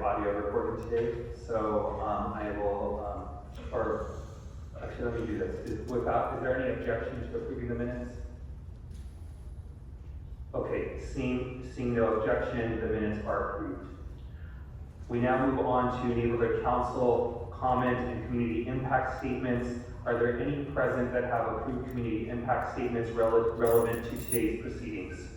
audio recorded today, so I will, or actually let me do this. Is there any objection to approving the minutes? Okay, seeing no objection, the minutes are approved. We now move on to neighborhood council comment and community impact statements. Are there any present that have approved community impact statements relevant to today's proceedings?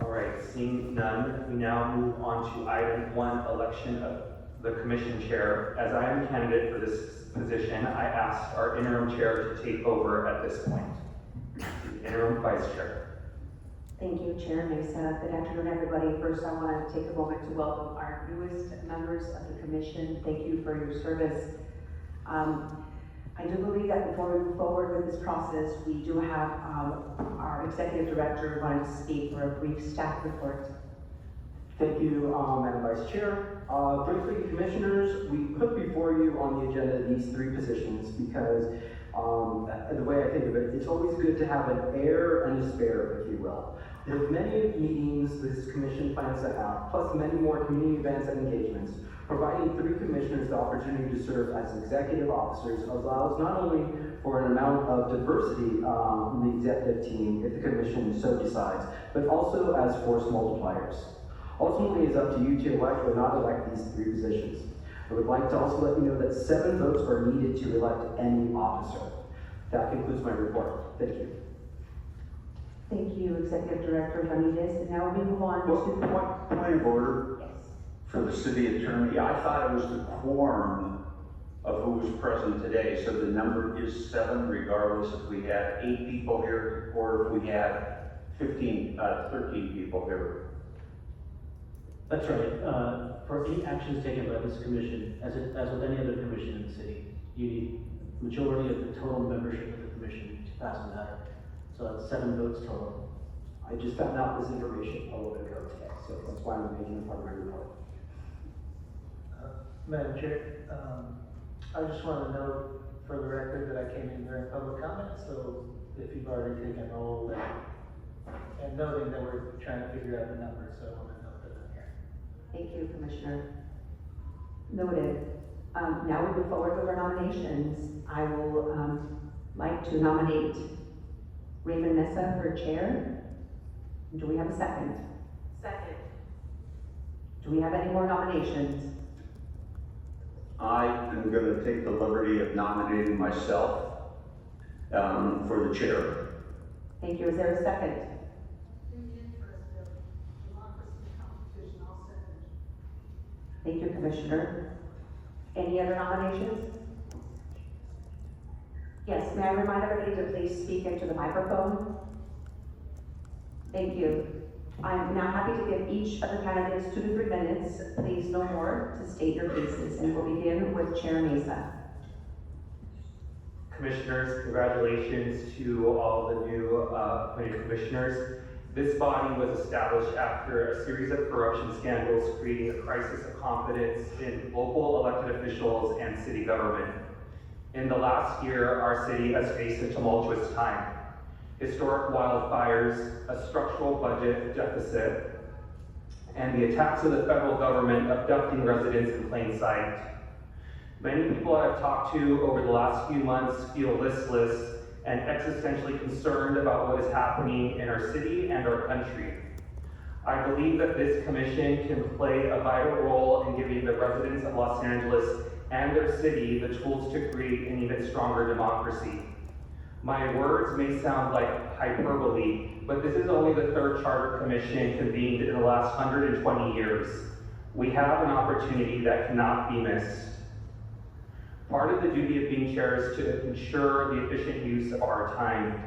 All right, seeing none, we now move on to item 1, election of the commission chair. As I am candidate for this position, I ask our interim chair to take over at this point. Interim vice chair. Thank you, Chair Mesa. Good afternoon, everybody. First, I want to take a moment to welcome our newest members of the commission. Thank you for your service. I do believe that before we move forward with this process, we do have our executive director wanting to speak for a brief staff report. Thank you, Madam Vice Chair. Briefly, Commissioners, we put before you on the agenda these 3 positions because the way I think of it, it's always good to have an heir and a spare, if you will. With many meetings this commission plans to have, plus many more community events and engagements, providing 3 commissioners the opportunity to serve as executive officers allows not only for an amount of diversity in the executive team, if the commission so decides, but also as force multipliers. Ultimately, it's up to you to elect or not elect these 3 positions. I would like to also let you know that 7 votes are needed to elect any officer. That concludes my report. Thank you. Thank you, Executive Director Ramirez. And now we move on to... Point of order Yes. for the city attorney. I thought it was the quorum of who was present today, so the number is 7 regardless if we had 8 people here or if we had 13 people here. That's right. For any actions taken by this commission, as with any other commission in the city, you need majority of the total membership of the commission to pass a matter. So that's 7 votes total. I just found out this information a little bit ago today, so that's why I'm making it part of my report. Madam Chair, I just want to note for the record that I came in during public comment, so if you've already taken roll and noting that we're trying to figure out the numbers, so I want to note that I'm here. Thank you, Commissioner. Noted. Now we move forward with our nominations. I will like to nominate Raymond Mesa for chair. Do we have a second? Second. Do we have any more nominations? I am going to take the liberty of nominating myself for the chair. Thank you. Is there a second? In the interest of democracy and competition, I'll second. Thank you, Commissioner. Any other nominations? Yes, may I remind everybody to please speak into the microphone? Thank you. I'm now happy to give each of the candidates 2 to 3 minutes, please no more, to state your cases, and we'll begin with Chair Mesa. Commissioners, congratulations to all the new appointed commissioners. This body was established after a series of corruption scandals, creating a crisis of confidence in local elected officials and city government. In the last year, our city has faced a tumultuous time. Historic wildfires, a structural budget deficit, and the attacks of the federal government abducting residents in plain sight. Many people I've talked to over the last few months feel listless and existentially concerned about what is happening in our city and our country. I believe that this commission can play a vital role in giving the residents of Los Angeles and their city the tools to create an even stronger democracy. My words may sound like hyperbole, but this is only the 3rd charter commission convened in the last 120 years. We have an opportunity that cannot be missed. Part of the duty of being chair is to ensure the efficient use of our time.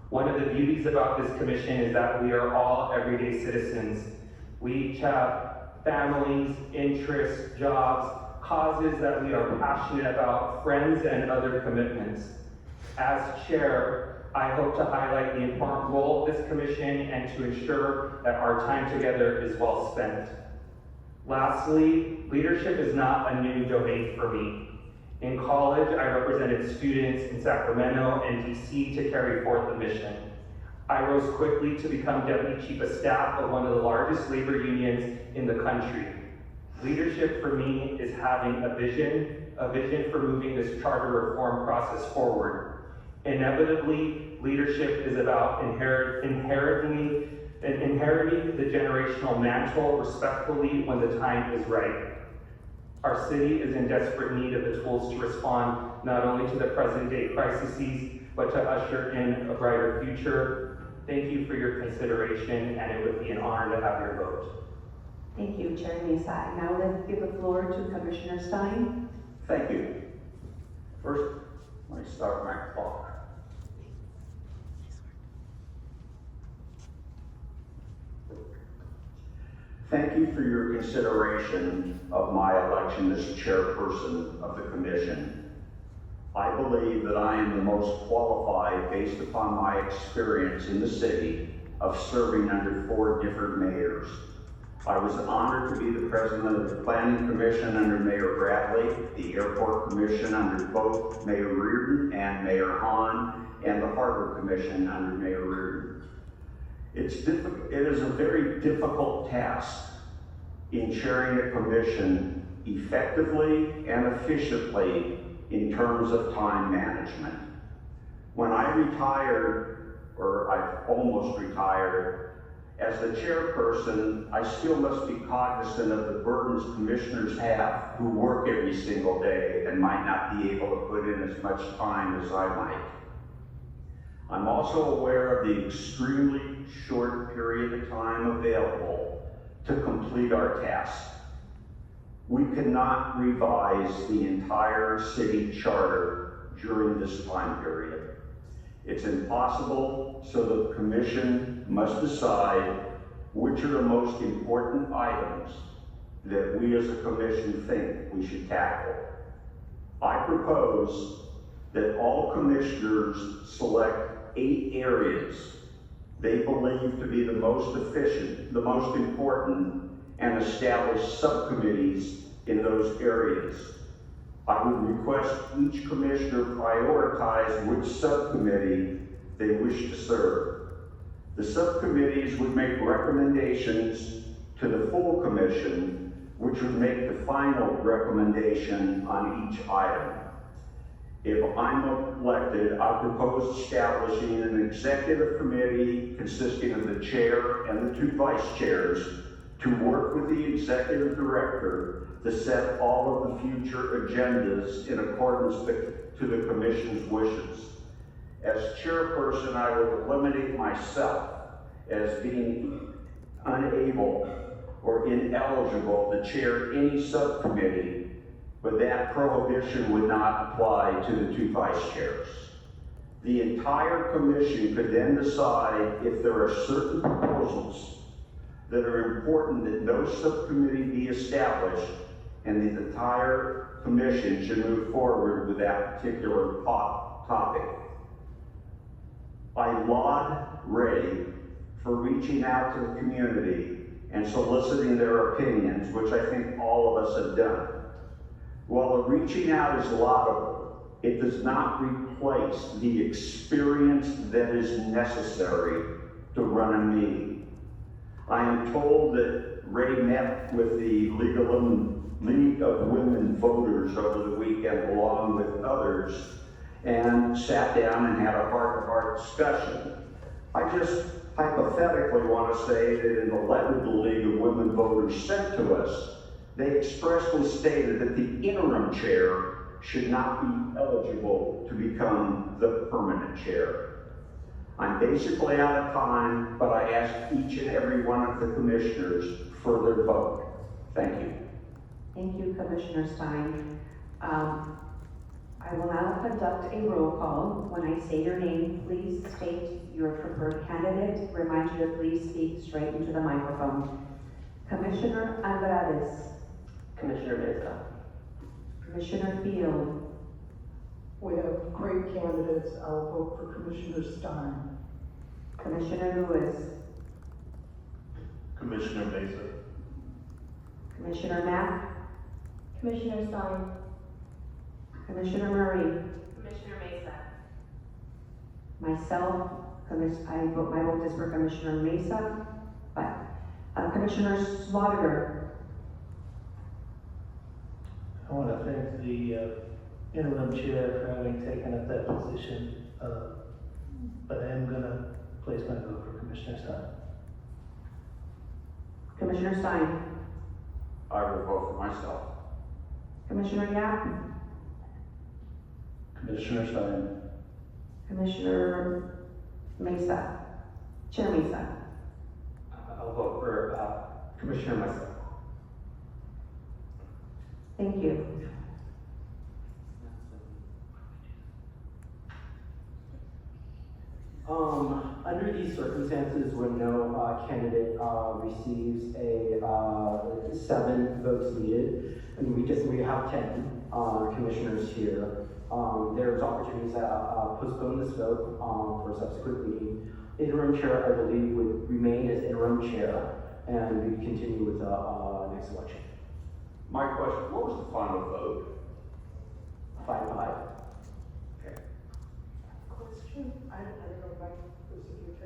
One of the beauties about this commission is that we are all everyday citizens. We each have families, interests, jobs, causes that we are passionate about, friends, and other commitments. As chair, I hope to highlight the important role of this commission and to ensure that our time together is well spent. Lastly, leadership is not a new domain for me. In college, I represented students in Sacramento and DC to carry forth the mission. I rose quickly to become Deputy Chief of Staff of one of the largest labor unions in the country. Leadership for me is having a vision for moving this charter reform process forward. Inevitably, leadership is about inheriting the generational mantle respectfully when the time is right. Our city is in desperate need of the tools to respond not only to the present day crises, but to usher in a brighter future. Thank you for your consideration, and it would be an honor to have your vote. Thank you, Chair Mesa. Now let's give the floor to Commissioner Stein. Thank you. First, let me start my clock. Thank you for your consideration of my election as chairperson of the commission. I believe that I am the most qualified based upon my experience in the city of serving under 4 different mayors. I was honored to be the president of the Planning Commission under Mayor Bradley, the Airport Commission under both Mayor Reardon and Mayor Hahn, and the Harbor Commission under Mayor Reardon. It is a very difficult task in chairing a commission effectively and efficiently in terms of time management. When I retired, or I almost retired, as the chairperson, I still must be cognizant of the burdens commissioners have who work every single day and might not be able to put in as much time as I might. I'm also aware of the extremely short period of time available to complete our task. We cannot revise the entire city charter during this time period. It's impossible, so the commission must decide which are the most important items that we as a commission think we should tackle. I propose that all commissioners select 8 areas they believe to be the most efficient, the most important, and establish subcommittees in those areas. I would request each commissioner prioritize which subcommittee they wish to serve. The subcommittees would make recommendations to the full commission, which would make the final recommendation on each item. If I'm elected, I propose establishing an executive committee consisting of the chair and the 2 vice chairs to work with the executive director to set all of the future agendas in accordance to the commission's wishes. As chairperson, I will eliminate myself as being unable or ineligible to chair any subcommittee, but that prohibition would not apply to the 2 vice chairs. The entire commission could then decide if there are certain proposals that are important that no subcommittee be established, and the entire commission should move forward with that particular topic. I laud Ray for reaching out to the community and soliciting their opinions, which I think all of us have done. While the reaching out is laudable, it does not replace the experience that is necessary to run a meeting. I am told that Ray met with the League of Women Voters over the weekend along with others and sat down and had a heart-to-heart discussion. I just hypothetically want to say that in the letter the League of Women Voters sent to us, they expressly stated that the interim chair should not be eligible to become the permanent chair. I'm basically out of time, but I ask each and every one of the commissioners for their vote. Thank you. Thank you, Commissioner Stein. I will now conduct a roll call. When I say your name, please state your preferred candidate. Remind you to please speak straight into the microphone. Commissioner Alvarez. Commissioner Mesa. Commissioner Field. We have great candidates. I'll vote for Commissioner Stein. Commissioner Lewis. Commissioner Mesa. Commissioner Mack. Commissioner Stein. Commissioner Murray. Commissioner Mesa. Myself, My vote is for Commissioner Mesa, but Commissioner Slaughter. I want to thank the interim chair for having taken up that position, but I am going to place my vote for Commissioner Stein. Commissioner Stein. I will vote for myself. Commissioner Yap. Commissioner Stein. Commissioner Mesa. Chair Mesa. I'll vote for Commissioner myself. Thank you. Under these circumstances, when no candidate receives a 7 votes needed, and we have 10 commissioners here, there's opportunities to postpone this vote for a subsequent meeting. Interim chair, I believe, would remain as interim chair, and we'd continue with the next election. My question, what was the final vote? 5-5. Question, I don't know if I was the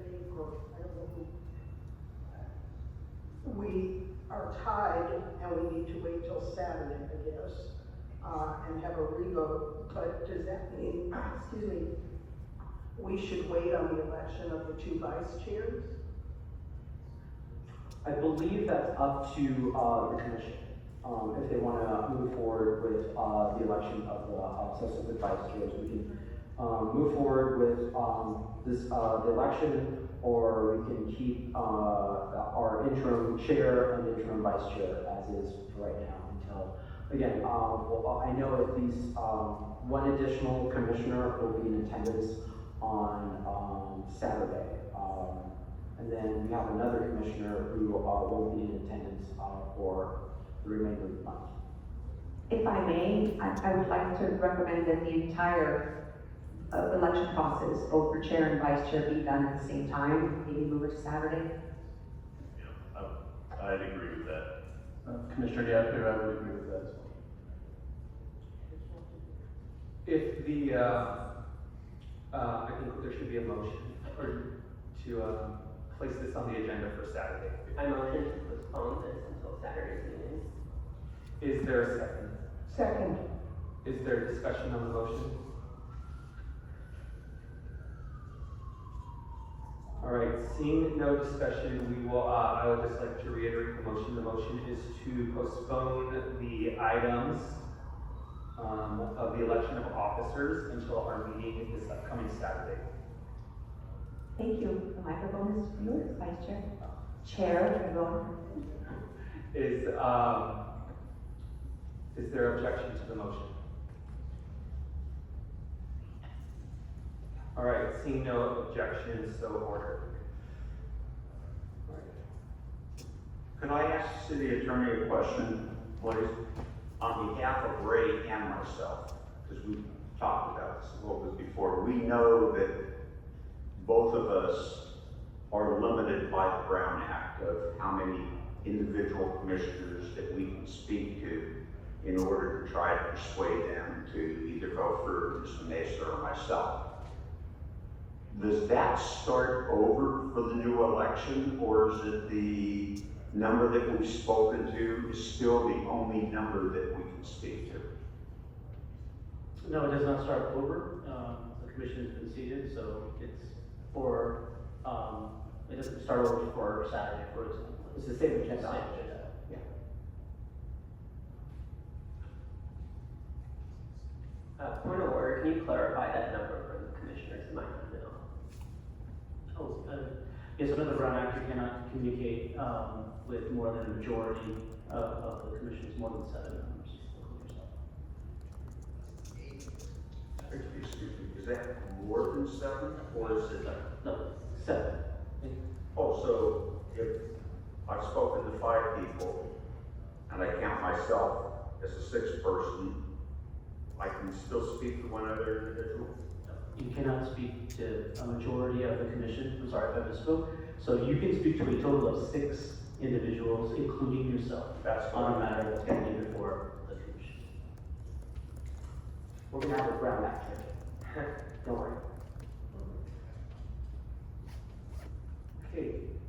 attorney or, I don't know who. We are tied and we need to wait till Saturday, I guess, and have a revote, but does that mean, excuse me, we should wait on the election of the 2 vice chairs? I believe that's up to the commission, if they want to move forward with the election of the subsequent vice chairs. We can move forward with the election, or we can keep our interim chair and interim vice chair as is for right now until, again, I know at least one additional commissioner will be in attendance on Saturday. And then we have another commissioner who won't be in attendance for the remainder of the month. If I may, I would like to recommend that the entire election process, both for chair and vice chair, be done at the same time, maybe move it to Saturday. Yeah, I'd agree with that. Commissioner Diaz-Padrón, I would agree with that as well. If the, I think there should be a motion or to place this on the agenda for Saturday. I motion to postpone this until Saturday's meeting. Is there a second? Second. Is there discussion on the motion? All right, seeing no discussion, we will, I would just like to reiterate the motion. The motion is to postpone the items of the election of officers until our meeting this upcoming Saturday. Thank you. The microphone is for you, vice chair. Chair, everyone. Is there objection to the motion? All right, seeing no objection, so ordered. All right. Could I ask the city attorney a question, please? On behalf of Ray and myself, because we've talked about this a little bit before, we know that both of us are limited by the Brown Act of how many individual commissioners that we can speak to in order to try to persuade them to either vote for Mr. Mesa or myself. Does that start over for the new election, or is it the number that we've spoken to is still the only number that we can speak to? No, it does not start over. The commission has been seated, so it's for, it doesn't start over for Saturday, for example. It's the same It's the agenda. same agenda. Point of order, can you clarify that number for the commissioners who might not know? Oh, yes, under the Brown Act, you cannot communicate with more than a majority of the commissioners, more than 7 members, including yourself. Excuse me, is that more than 7, or is it? No, 7. Oh, so if I've spoken to 5 people, and I count myself as a 6th person, I can still speak to one other individual? You cannot speak to a majority of the commission, I'm sorry if I misspoke. So you can speak to a total of 6 individuals, including yourself, That's on a fine. matter that's pending before the commission. We're gonna have a Brown Act here. Don't worry.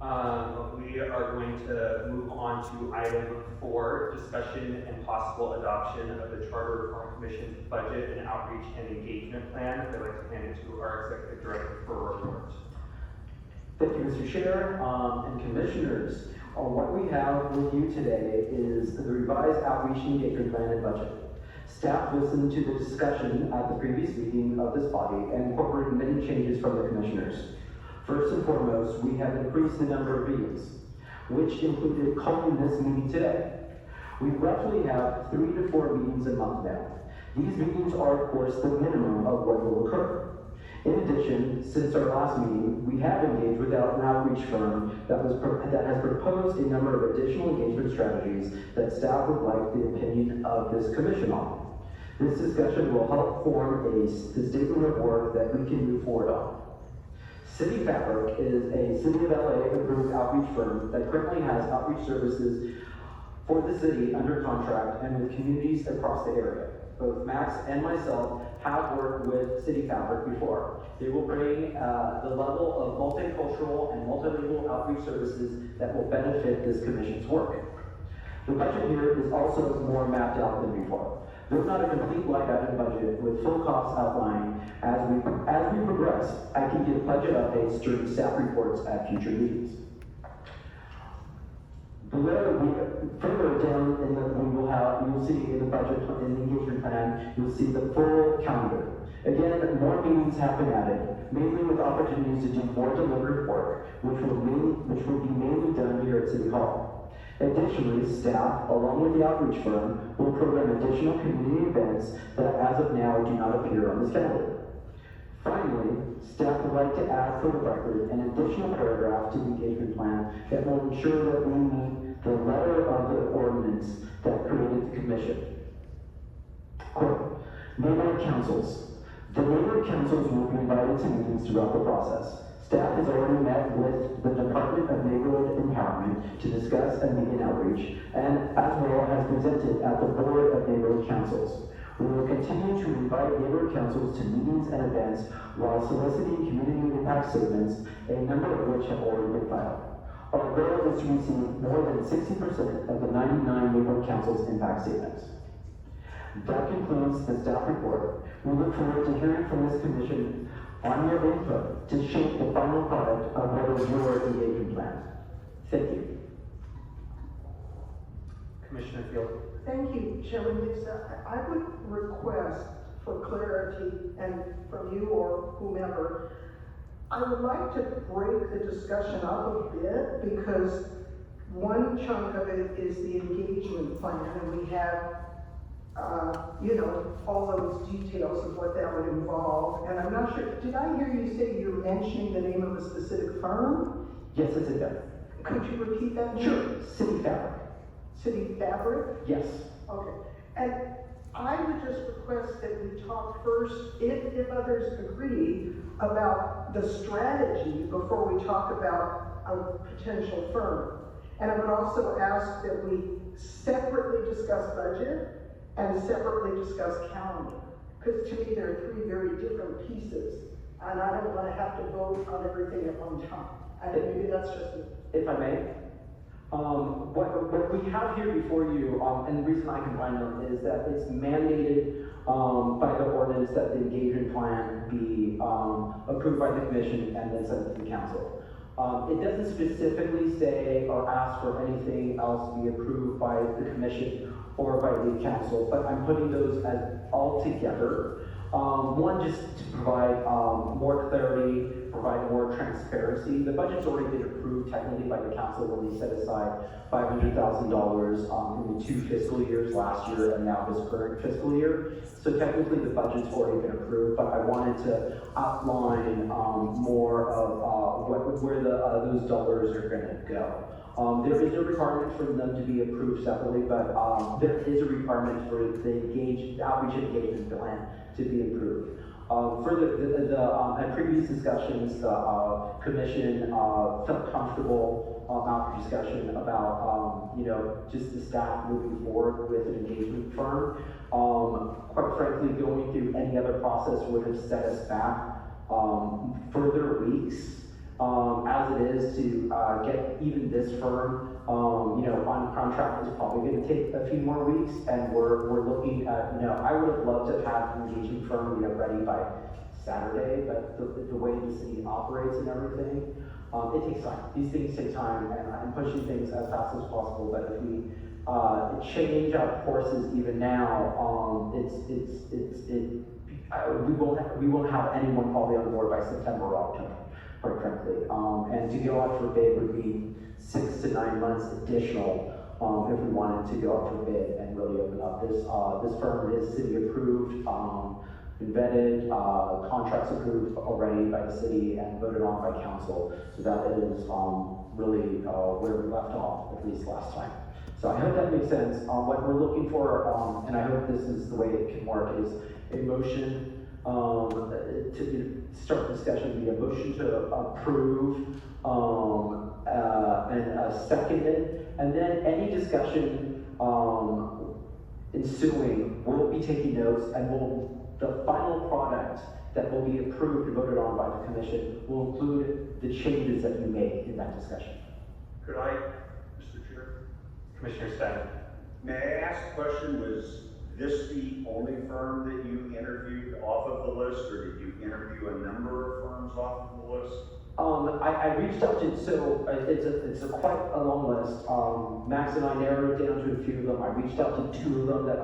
We are going to move on to item 4, discussion and possible adoption of the Charter Reform Commission's budget and outreach and engagement plan. I'd like to hand it to our executive director for a report. Thank you, Mr. Chair, and Commissioners. What we have with you today is the revised outreach and engagement plan and budget. Staff listened to the discussion at the previous meeting of this body and incorporated many changes from the Commissioners. First and foremost, we have increased the number of meetings, which included calling this meeting today. We roughly have 3 to 4 meetings a month now. These meetings are, of course, the minimum of what will occur. In addition, since our last meeting, we have engaged with an outreach firm that has proposed a number of additional engagement strategies that staff would like the opinion of this commission on. This discussion will help form the statement of work that we can move forward on. City Fabric is a City of LA approved outreach firm that currently has outreach services for the city under contract and with communities across the area. Both Max and myself have worked with City Fabric before. They will bring the level of multicultural and multilingual outreach services that will benefit this commission's work. The budget here is also more mapped out than before. There's not a complete line item budget with full costs outlined. As we progress, I can give budget updates during staff reports at future meetings. Further down in you'll see in the budget, in the engagement plan, you'll see the full calendar. Again, more meetings have been added, mainly with opportunities to do more deliberative work, which will be mainly done here at City Hall. Additionally, staff, along with the outreach firm, will program additional community events that as of now do not appear on this calendar. Finally, staff would like to add for the record an additional paragraph to the engagement plan that will ensure that we meet the letter of the ordinance that created the commission. Quote, neighborhood councils. The neighborhood councils will be invited to meetings throughout the process. Staff has already met with the Department of Neighborhood Empowerment to discuss and begin outreach, and as well has presented at the Board of Neighborhood Councils. We will continue to invite neighborhood councils to meetings and events while soliciting community impact statements, a number of which have already been filed. Our goal is to receive more than 60% of the 99 neighborhood councils' impact statements. That concludes the staff report. We look forward to hearing from this commission on your input to shape the final product of what is your engagement plan. Thank you. Commissioner Field. Thank you, Chairman Nixon. I would request for clarity and from you or whomever, I would like to break the discussion up a bit because one chunk of it is the engagement plan and we have all those details of what that would involve. And I'm not sure, did I hear you say you're mentioning the name of a specific firm? Yes, it's in there. Could you repeat that name? Sure. City Fabric. City Fabric? Yes. Okay. And I would just request that we talk first, if others agree, about the strategy before we talk about a potential firm. And I would also ask that we separately discuss budget and separately discuss calendar. Because to me, there are 3 very different pieces, and I don't want to have to vote on everything at one time. And maybe that's just me. If I may, what we have here before you, and the reason I combine them is that it's mandated by the ordinance that the engagement plan be approved by the commission and then sent to the council. It doesn't specifically say or ask for anything else to be approved by the commission or by the council, but I'm putting those as all together. One, just to provide more clarity, provide more transparency. The budget's already been approved technically by the council when they set aside $500,000 in the 2 fiscal years, last year and now this current fiscal year. So technically the budget's already been approved, but I wanted to outline more of where those dollars are gonna go. There is a requirement for them to be approved separately, but there is a requirement for the outreach engagement plan to be approved. At previous discussions, the commission felt comfortable about the discussion about just the staff moving forward with an engagement firm. Quite frankly, going through any other process would have set us back further weeks as it is to, get even this firm, on contract is probably gonna take a few more weeks, and we're looking at, I would have loved to have an engaging firm, ready by Saturday, but the way the city operates and everything, it takes time. These things take time, and I'm pushing things as fast as possible, but if we, change our courses even now, we won't have anyone probably on board by September or October, quite frankly. And to go out for bid would be 6 to 9 months additional, if we wanted to go out for bid and really open up. This firm is city approved, been vetted, contracts approved already by the city and voted on by council. So that is, really, where we left off, at least last time. So I hope that makes sense. What we're looking for, and I hope this is the way it can work, is a motion, to start discussion, be a motion to approve, and seconded, and then any discussion, ensuing, we'll be taking notes, and the final product that will be approved and voted on by the commission will include the changes that you make in that discussion. Could I, Mr. Chair? Commissioner Stein. May I ask a question, was this the only firm that you interviewed off of the list, or did you interview a number of firms off of the list? I reached out to, so it's a quite a long list. Max and I narrowed it down to a few of them. I reached out to 2 of them that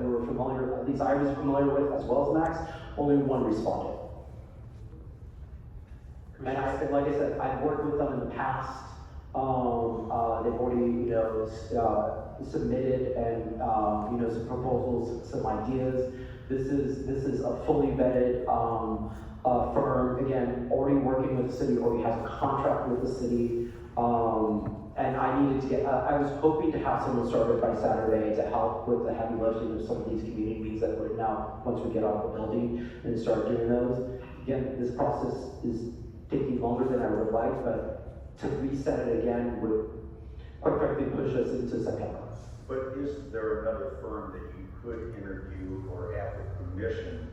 we were familiar, at least I was familiar with, as well as Max. Only 1 responded. And like I said, I've worked with them in the past. They've already, submitted and, some proposals, some ideas. This is a fully vetted, firm, again, already working with the city, already has a contract with the city. And I needed to get, I was hoping to have someone started by Saturday to help with the heavy lifting of some of these community meetings that we're now, once we get out of the building and start doing those. Again, this process is taking longer than I would like, but to reset it again would quite frankly push us into September. But is there another firm that you could interview or have the commission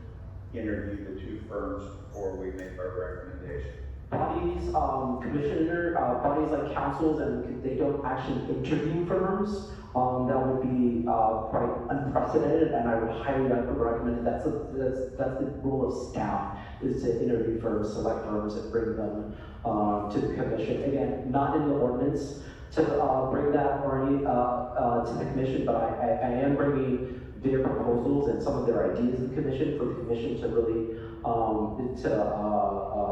interview the 2 firms before we make our recommendation? Bodies, bodies like councils, and they don't actually interview firms. That would be quite unprecedented, and I would highly recommend that's the role of staff, is to interview firms, select firms, and bring them to the commission. Again, not in the ordinance to bring that or any to the commission, but I am bringing their proposals and some of their ideas to the commission for the commission to really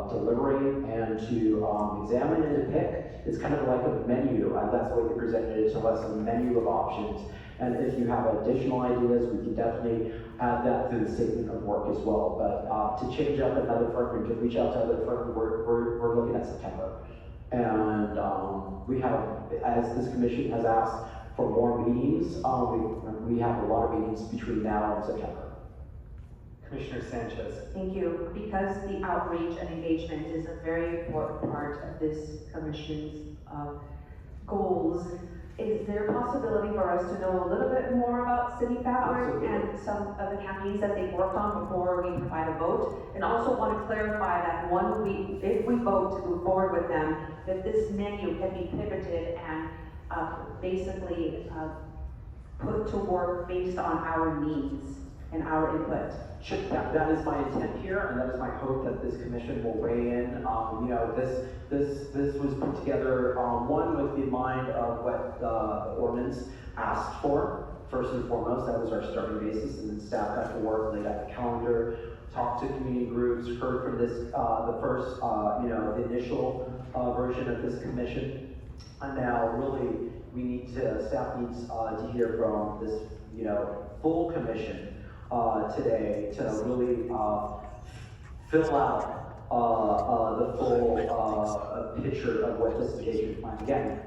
deliberate and to examine and to pick. It's kind of like a menu, and that's the way they presented it to us, a menu of options. And if you have additional ideas, we can definitely add that to the statement of work as well. But to change up another firm and to reach out to other firms, we're looking at September. And we have, as this commission has asked for more meetings, we have a lot of meetings between now and September. Commissioner Sanchez. Thank you. Because the outreach and engagement is a very important part of this commission's goals, is there a possibility for us to know a little bit more about City Fabric Absolutely. and some of the campaigns that they've worked on before we provide a vote? And also want to clarify that if we vote to move forward with them, that this menu can be pivoted and basically put to work based on our needs and our input. Sure, that is my intent here, and that is my hope that this commission will weigh in. This was put together, one, with the mind of what the ordinance asked for, first and foremost. That was our starting basis, and then staff got to work, laid out the calendar, talked to community groups, heard from this, the first, the initial version of this commission. And now, really, staff needs to hear from this, full commission today to really fill out the full picture of what this engagement plan. Again,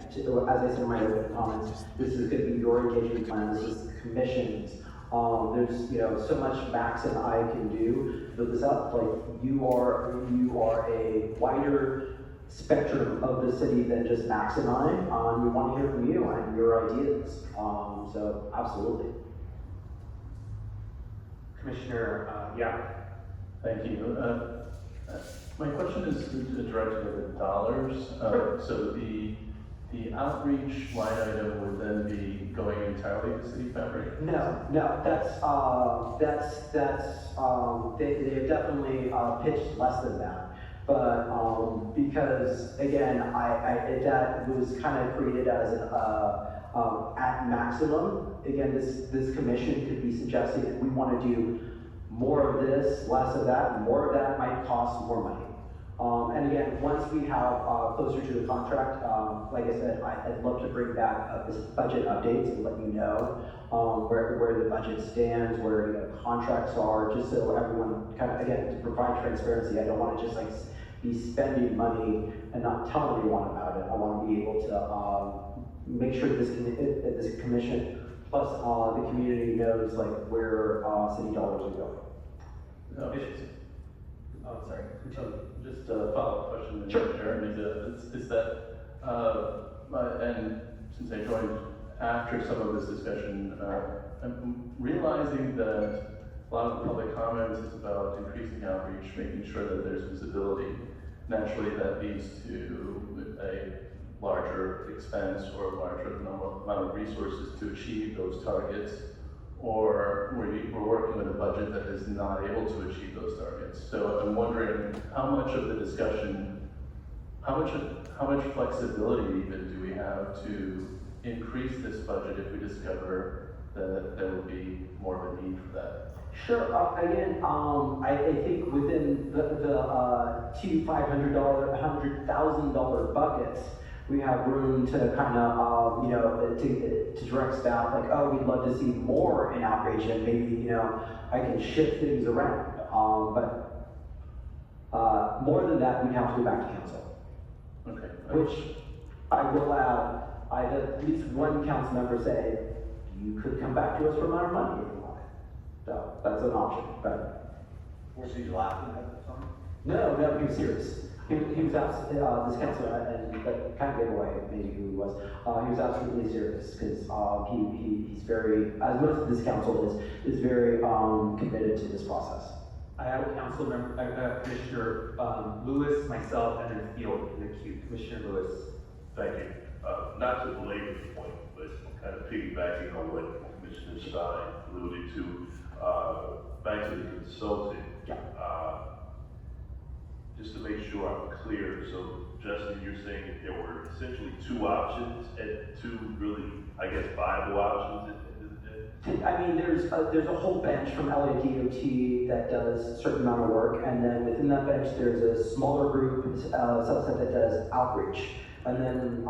as I said in my opening comments, this is going to be your engagement plan. This is the commission's. There's so much Max and I can do to build this up. Like you are a wider spectrum of the city than just Max and I. We want to hear from you and your ideas. So absolutely. Commissioner, Thank you. My question is directed at the dollars. So the outreach line item would then be going entirely to City Fabric? No, they've definitely, pitched less than that. But, because, again, that was kind of created as an, at maximum. Again, this commission could be suggesting that we want to do more of this, less of that, and more of that might cost more money. And again, once we have, closer to the contract, like I said, I'd love to bring back, this budget updates and let you know, where the budget stands, where, you know, contracts are, just so everyone kind of, again, to provide transparency. I don't want to just like be spending money and not tell everyone about it. I want to be able to, make sure this commission plus, the community knows like where, city dollars are going. Oh, sorry. Just a follow-up question, Sure. Jeremy, is that, and since I joined after some of this discussion, I'm realizing that a lot of the public comments is about increasing outreach, making sure that there's visibility. Naturally, that leads to a larger expense or a larger amount of resources to achieve those targets. Or we're working with a budget that is not able to achieve those targets. So I'm wondering how much of the discussion, how much flexibility even do we have to increase this budget if we discover that there would be more of a need for that? Sure, again, I think within the two $500,000 buckets, we have room to kind of, you know, to direct staff, like, oh, we'd love to see more in outreach, and maybe, you know, I can shift things around. But more than that, we'd have to go back to council. Okay. Which I will add, I had at least one council member say, you could come back to us for more money if you want. So that's an option, but. Was he laughing at the time? No, he was serious. He was absolutely, this counselor, and that kind of gave away maybe who he was. He was absolutely serious, because he's very, as most of this council is very committed to this process. I have a council member, Commissioner Lewis, myself, and then Field in the queue. Commissioner Lewis. Thank you. Not to belabor the point, but kind of piggybacking on what Commissioner Stein alluded to, back to the consulting. Yeah. Just to make sure I'm clear, so Justin, you're saying that there were essentially two options and two really, I guess, viable options at the end of the day? I mean, there's a whole bench from LADOT that does a certain amount of work, and then within that bench, there's a smaller group, subset that does outreach. And then,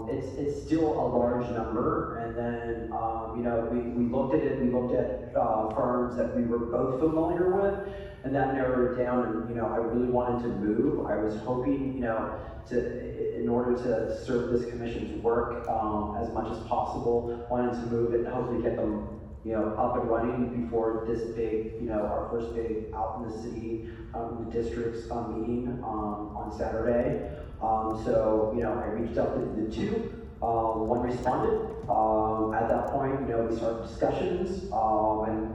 it's still a large number, and then, you know, we looked at it, we looked at, firms that we were both familiar with, and that narrowed it down, and, you know, I really wanted to move. I was hoping, you know, in order to serve this commission's work, as much as possible, wanted to move it and hopefully get them, you know, up and running before this big, you know, our first big out in the city, in the district's, meeting, on Saturday. So, you know, I reached out to the two, one responded. At that point, you know, we started discussions, and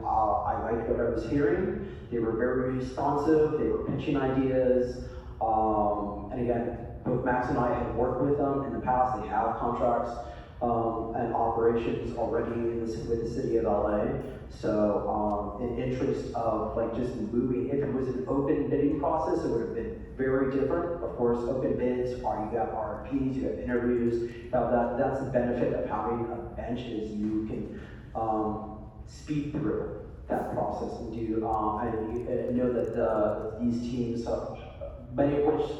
I liked what I was hearing. They were very responsive, they were pitching ideas, and again, both Max and I had worked with them in the past. They have contracts, and operations already with the city of LA. So, in interest of like just moving, if it was an open bidding process, it would have been very different. Of course, open bids are, you got RFPs, you have interviews. Now that's the benefit of having a bench, is you can, speed through that process and do, and know that these teams, many of which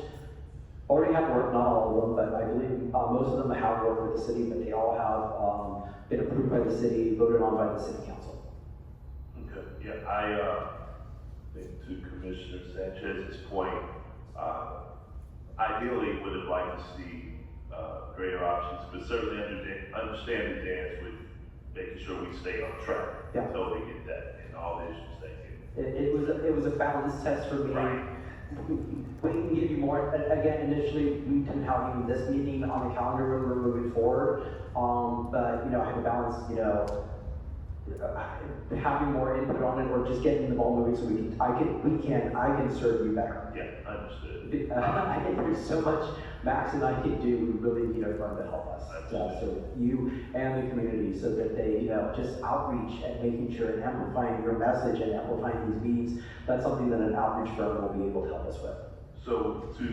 already have worked, not all of them, but I believe most of them have worked with the city, but they all have been approved by the city, voted on by the city council. Okay, yeah, I think to Commissioner Sanchez's point, ideally would have liked to see greater options, but certainly understand the dance with making sure we stay on track. Yeah. Totally get that and all the issues, thank you. It was a balance test for me. Right. We can give you more. Again, initially, we didn't have even this meeting on the calendar when we were moving forward. But, you know, I had to balance, you know, having more input on it or just getting the ball moving so I can serve you better. Yeah, understood. I think there's so much Max and I can do. We really need a firm to help us. So you and the community, so that they, just outreach and making sure and amplifying your message and amplifying these meetings. That's something that an outreach firm will be able to help us with. So to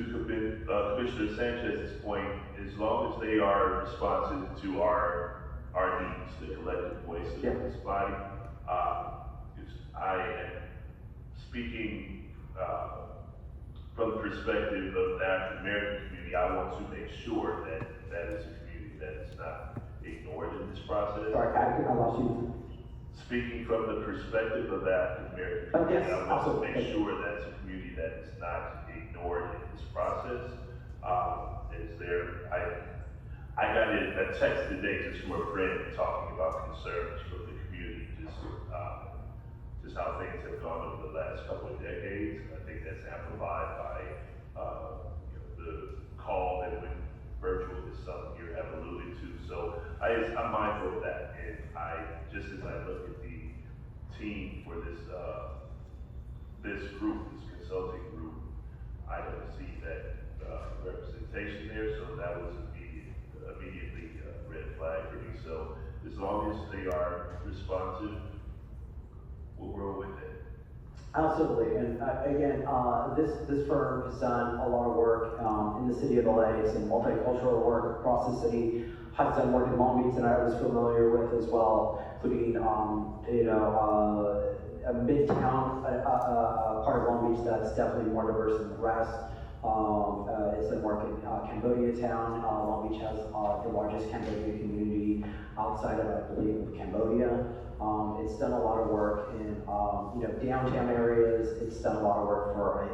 Commissioner Sanchez's point, as long as they are responsive to our needs, the collective voice of this body, I am speaking from the perspective of the African American community. I want to make sure that that is a community that is not ignored in this process. Sorry, I lost you. Speaking from the perspective of the African American Oh, community, yes, I want to absolutely. make sure that it's a community that is not ignored in this process. I got a text today just from a friend talking about concerns from the community, just how things have gone over the last couple of decades. I think that's amplified by the call that went virtual that some here have alluded to. So I'm mindful of that, and just as I look at the team for this group, this consulting group, I don't see that representation there, so that was immediately a red flag for me. So as long as they are responsive, we'll roll with it. Absolutely, and again, this firm has done a lot of work in the city of LA, some multicultural work across the city, has done work in Long Beach that I was familiar with as well, including, a midtown part of Long Beach that's definitely more diverse than the rest. It's done work in Cambodia town. Long Beach has the largest Cambodian community outside of, I believe, Cambodia. It's done a lot of work in, downtown areas. It's done a lot of work for,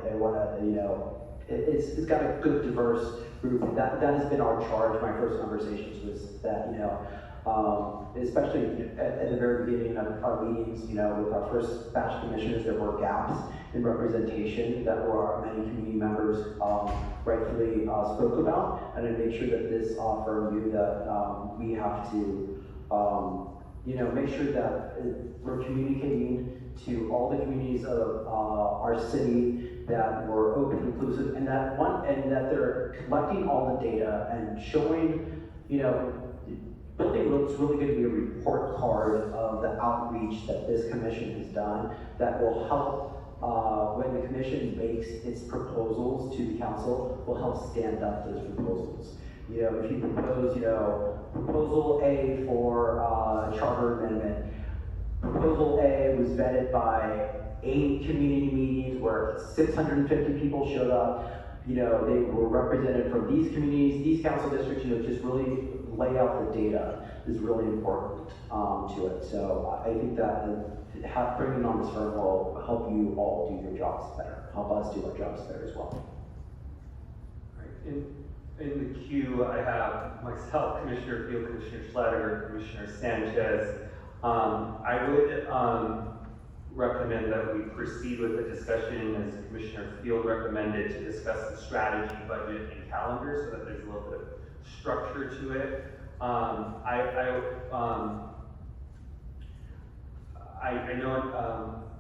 it's got a good diverse group. That has been our charge. My first conversations was that, especially at the very beginning of our meetings, with our first batch of commissioners, there were gaps in representation that many community members rightfully spoke about, and to make sure that this firm knew that we have to, make sure that we're communicating to all the communities of our city, that we're open, inclusive, and that they're collecting all the data and showing, building what's really going to be a report card of the outreach that this commission has done that will help when the commission makes its proposals to the council, will help stand up those proposals. If you propose, proposal A for charter amendment, proposal A was vetted by 8 community meetings where 650 people showed up. They were represented from these communities, these council districts, just really lay out the data is really important to it. So I think that bringing on this firm will help you all do your jobs better, help us do our jobs better as well. In the queue, I have myself, Commissioner Field, Commissioner Schlatter, Commissioner Sanchez. I would recommend that we proceed with the discussion as Commissioner Field recommended, to discuss the strategy, budget, and calendar, so that there's a little bit of structure to it. I know,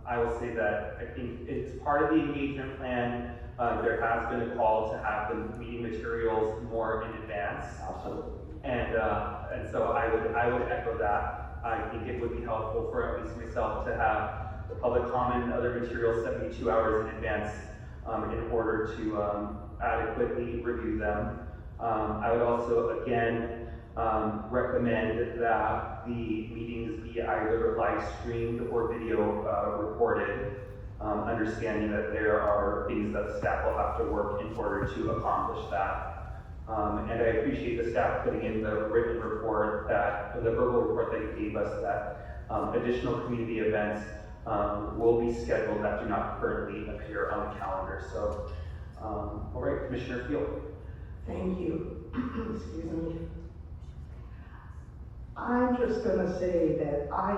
I will say that I think it's part of the engagement plan. There has been a call to have the meeting materials more in advance. Absolutely. And so I would echo that. I think it would be helpful for at least myself to have the public comment and other materials 72 hours in advance in order to adequately review them. I would also, again, recommend that the meetings be either live streamed or video recorded, understanding that there are things that staff will have to work in order to accomplish that. And I appreciate the staff putting in the written report the verbal report that you gave us, that additional community events will be scheduled that do not currently appear on the calendar. So, all right, Commissioner Field. Thank you. Excuse me. I'm just gonna say that I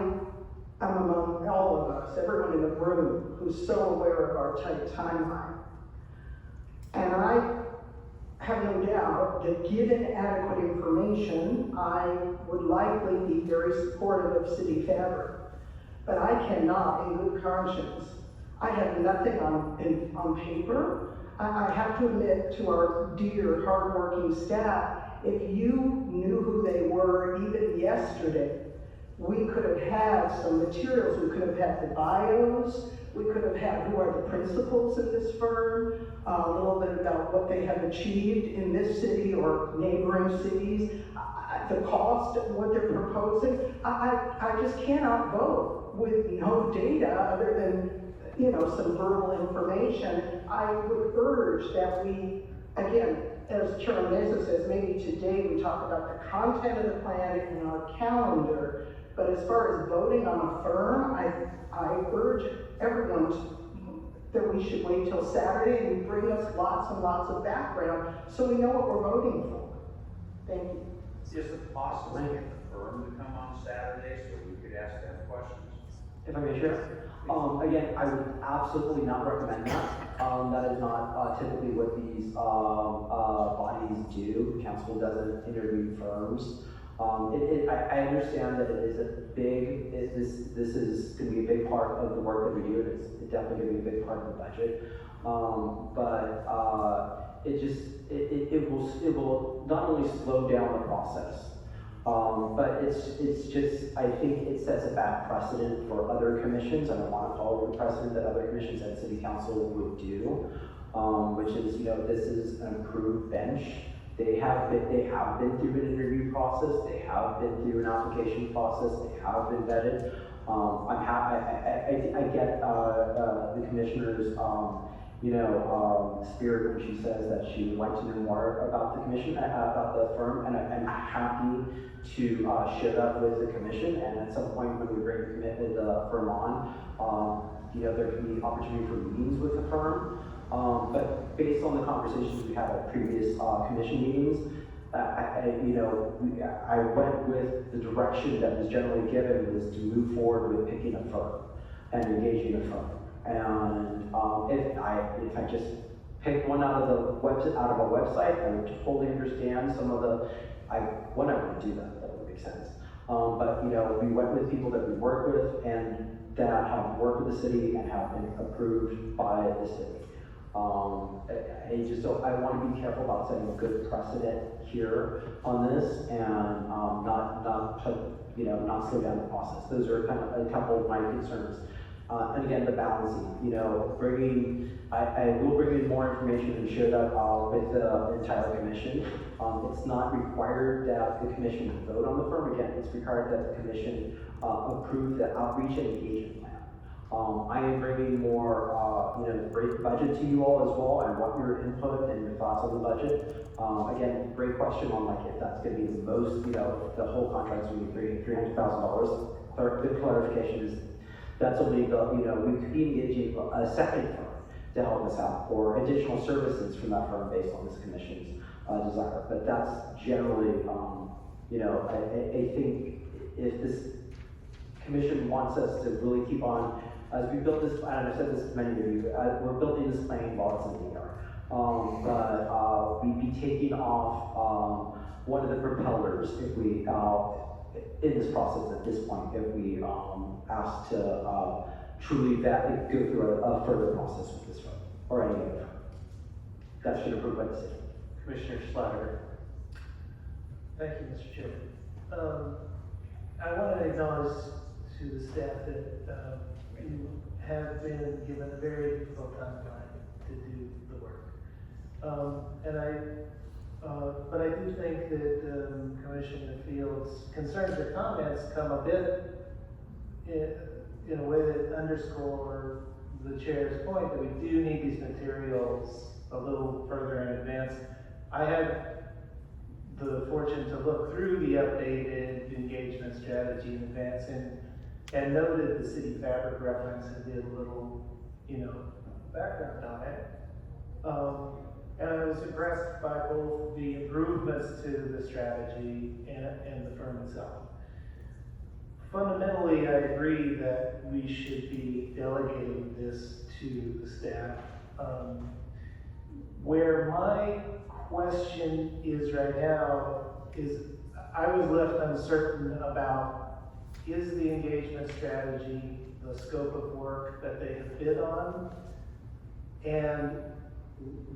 am among all of us, everyone in the room, who's so aware of our tight timeline. And I have no doubt that given adequate information, I would likely be very supportive of city fabric. but I cannot, in good conscience, I have nothing on paper. I have to admit to our dear, hardworking staff, if you knew who they were even yesterday, we could have had some materials. We could have had the bios. We could have had who are the principals in this firm, a little bit about what they have achieved in this city or neighboring cities, the cost of what they're proposing. I just cannot vote with no data other than, you know, some verbal information. I would urge that we, again, as Chairman Mesa says, maybe today we talk about the content of the plan and our calendar, but as far as voting on a firm, I urge everyone that we should wait till Saturday and bring us lots and lots of background so we know what we're voting for. Thank you. Is it possible to get the firm to come on Saturday so we could ask them questions? If I may share, again, I would absolutely not recommend that. That is not typically what these bodies do. Council doesn't interview firms. I understand that it is a big, this is going to be a big part of the work that we do, and it's definitely going to be a big part of the budget. It will not only slow down the process, but it's just, I think it sets a bad precedent for other commissions. I don't want to follow the precedent that other commissions and city council would do, which is, you know, this is an approved bench. They have been through an interview process. They have been through an application process. They have been vetted. I get the commissioner's spirit when she says that she would like to know more about the commission, about the firm, and I'm happy to share that with the commission. And at some point when we bring the firm on, there can be opportunity for meetings with the firm. But based on the conversations we had at previous commission meetings, I went with the direction that was generally given was to move forward with picking a firm and engaging a firm. And if I just picked one out of a website, I would totally understand some of the. I wouldn't do that. That would make sense. But we went with people that we work with and that have worked with the city and have been approved by the city. I want to be careful about setting a good precedent here on this and not slow down the process. Those are kind of a couple of my concerns. And again, the balancing, I will bring in more information and share that with the entire commission. It's not required that the commission vote on the firm. Again, it's required that the commission approve the outreach and engagement plan. I am bringing more, great budget to you all as well. I want your input and your thoughts on the budget. Again, great question on if that's going to be the most, the whole contract's going to be $300,000. Good clarification is that's only we could be engaging a second firm to help us out or additional services from that firm based on this commission's desire. But that's generally, I think if this commission wants us to really keep on, as we build this, and I've said this to many of you, we're building this plane while it's in the air. But we'd be taking off one of the propellers if we, in this process at this point, if we asked to truly go through a further process with this firm or any other firm. That should approve by the city. Commissioner Schlatter. Thank you, Mr. Chairman. I want to acknowledge to the staff that you have been given a very difficult timeline to do the work. But I do think that Commissioner Fields' concerns or comments come a bit in a way that underscore the chair's point that we do need these materials a little further in advance. I had the fortune to look through the updated engagement strategy in advance and noted the city fabric reference and did a little, background on it. And I was impressed by both the improvements to the strategy and the firm itself. Fundamentally, I agree that we should be delegating this to the staff. Where my question is right now is I was left uncertain about is the engagement strategy the scope of work that they have bid on? And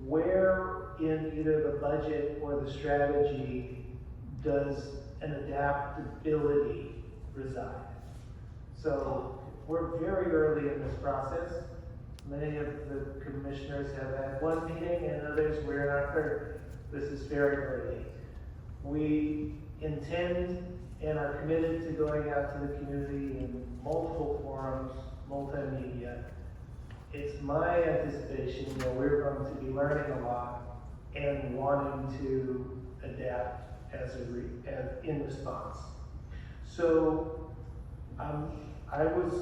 where in either the budget or the strategy does an adaptability reside? So we're very early in this process. Many of the commissioners have had one meeting and others we're in our third. This is very early. We intend and are committed to going out to the community in multiple forums, multimedia. It's my anticipation that we're going to be learning a lot and wanting to adapt as in response. So I was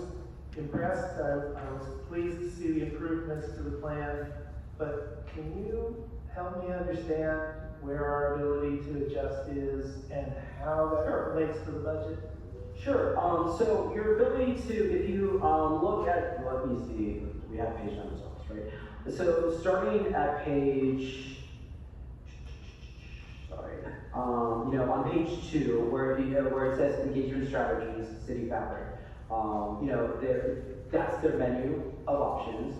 impressed. I was pleased to see the improvements to the plan, but can you help me understand where our ability to adjust is and how that relates to the budget? Sure, so your ability to, if you, look at, let me see, we have page numbers on this, right? So starting at page, sorry, on page 2, where it says engagement strategies, city fabric, that's their menu of options.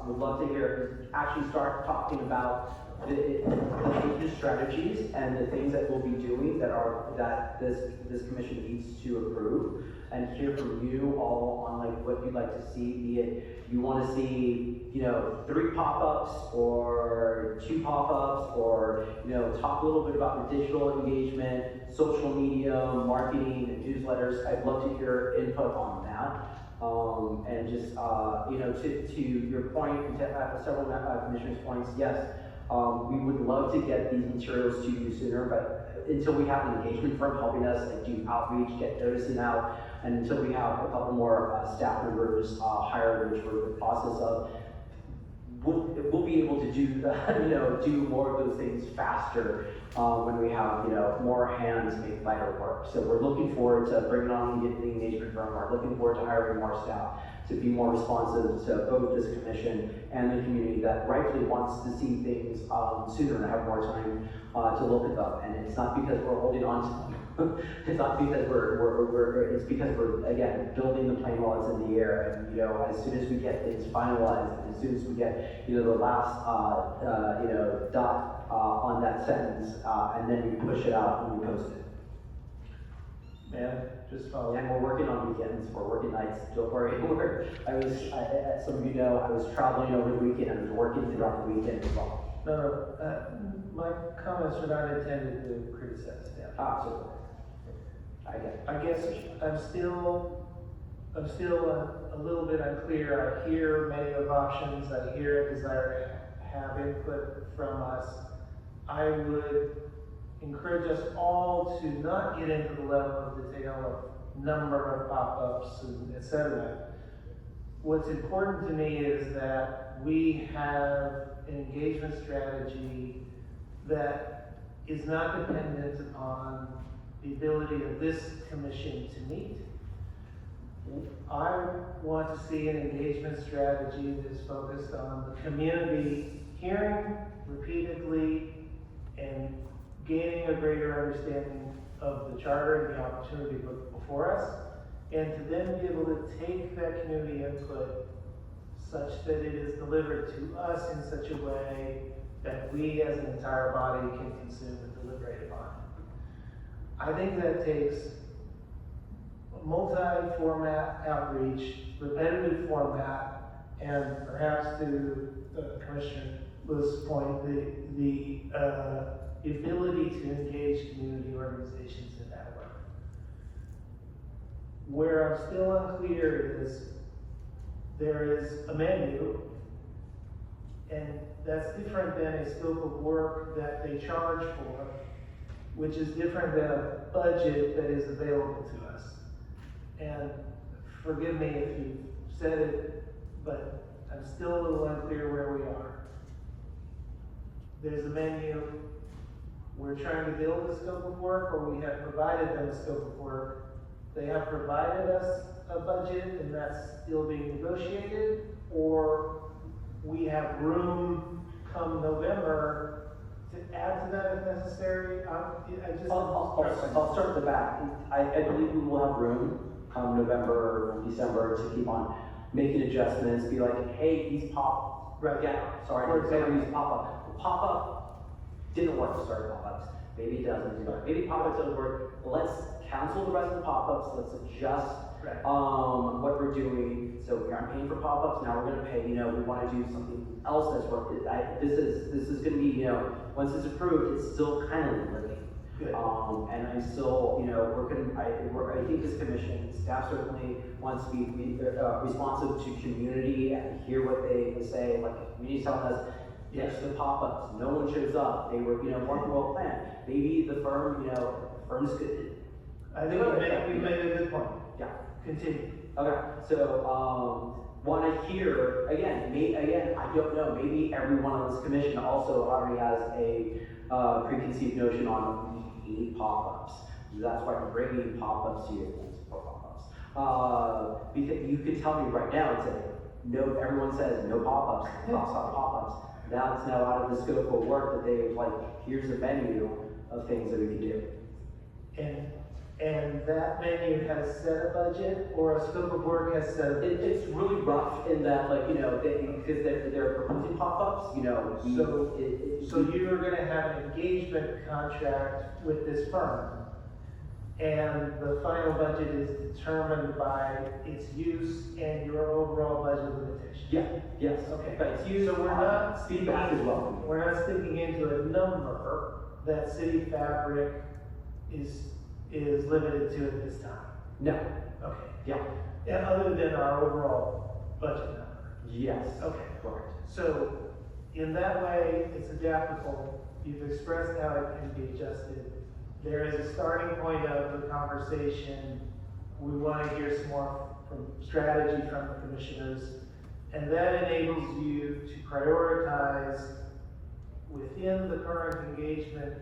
Would love to hear, actually start talking about the engagement strategies and the things that we'll be doing that this commission needs to approve, and hear from you all on like what you'd like to see, be it you want to see, 3 pop-ups or 2 pop-ups, or, talk a little bit about the digital engagement, social media, marketing, and newsletters. I'd love to hear input on that. And just, to your point, and to several commissioners' points, yes, we would love to get these materials to you sooner, but until we have an engagement firm helping us like do outreach, get noticing out, and until we have a couple more staff members hired, which we're in the process of, we'll be able to do do more of those things faster when we have more hands make vital work. So we're looking forward to bringing on the engagement firm. We're looking forward to hiring more staff to be more responsive to both this commission and the community that rightfully wants to see things sooner and have more time to look at them. And it's not because we're holding on to them. It's not because it's because we're, again, building the plane while it's in the air. And, as soon as we get things finalized, and as soon as we get, the last, dot on that sentence, and then we push it out and we post it. Man, just follow. And we're working on weekends, we're working nights, don't worry. As some of you know, I was traveling over the weekend, I was working throughout the weekend as well. No, my comments are not intended to criticize staff. Absolutely. I get it. I guess I'm still a little bit unclear. I hear many of options. I hear a desire to have input from us. I would encourage us all to not get into the level of detail of number of pop-ups and et cetera. What's important to me is that we have an engagement strategy that is not dependent upon the ability of this commission to meet. I want to see an engagement strategy that's focused on the community hearing repeatedly and gaining a greater understanding of the charter and the opportunity before us, and to then be able to take that community input such that it is delivered to us in such a way that we as an entire body can consume and deliberate upon. I think that takes multi-format outreach, repetitive format, and perhaps to Commissioner Lewis' point, the ability to engage community organizations in that way. Where I'm still unclear is there is a menu, and that's different than a scope of work that they charge for, which is different than a budget that is available to us. And forgive me if you've said it, but I'm still a little unclear where we are. There's a menu. We're trying to build a scope of work, or we have provided them a scope of work. They have provided us a budget, and that's still being negotiated, or we have room come November to add to that if necessary. I'll start at the back. I believe we will have room. come November, December, to keep on making adjustments, be like, hey, these Right. sorry, For example. use pop-up. The pop-up didn't work to start pop-ups. Maybe it doesn't, maybe pop-ups doesn't work. Let's cancel the rest of the pop-ups, let's adjust, Right. what we're doing. So we aren't paying for pop-ups, now we're gonna pay, we wanna do something else that's worked. This is gonna be, once it's approved, it's still kind of living. Good. And I'm still, I think this commission, staff certainly wants to be responsive to community and hear what they say. Like, the community's telling us, yes, the pop-ups, no one shows up, they were, weren't well planned. Maybe the firm's good. I think we made a good point. Yeah. Continue. Okay, so, when I hear, again, I don't know, maybe everyone on this commission also already has a preconceived notion on we hate pop-ups. That's why I'm bringing pop-ups to you, for pop-ups. Because you could tell me right now and say, no, everyone says no pop-ups, stop pop-ups. Now it's now out of the scope of work that they like, here's a menu of things that we can do. And that menu has set a budget, or a scope of work has set a budget? It's really rough in that, because they're proposing pop-ups, So you're gonna have an engagement contract with this firm, and the final budget is determined by its use and your overall budget limitation? Yes. Okay. But it's used, So we're not feedback as well. We're not sticking into a number that City Fabric is limited to at this time? No, Okay. yeah, And other than our overall budget number? yes. Okay. Correct. So, in that way, it's adaptable. You've expressed how it can be adjusted. There is a starting point of the conversation. We want to hear some more from strategy from the commissioners. And that enables you to prioritize within the current engagement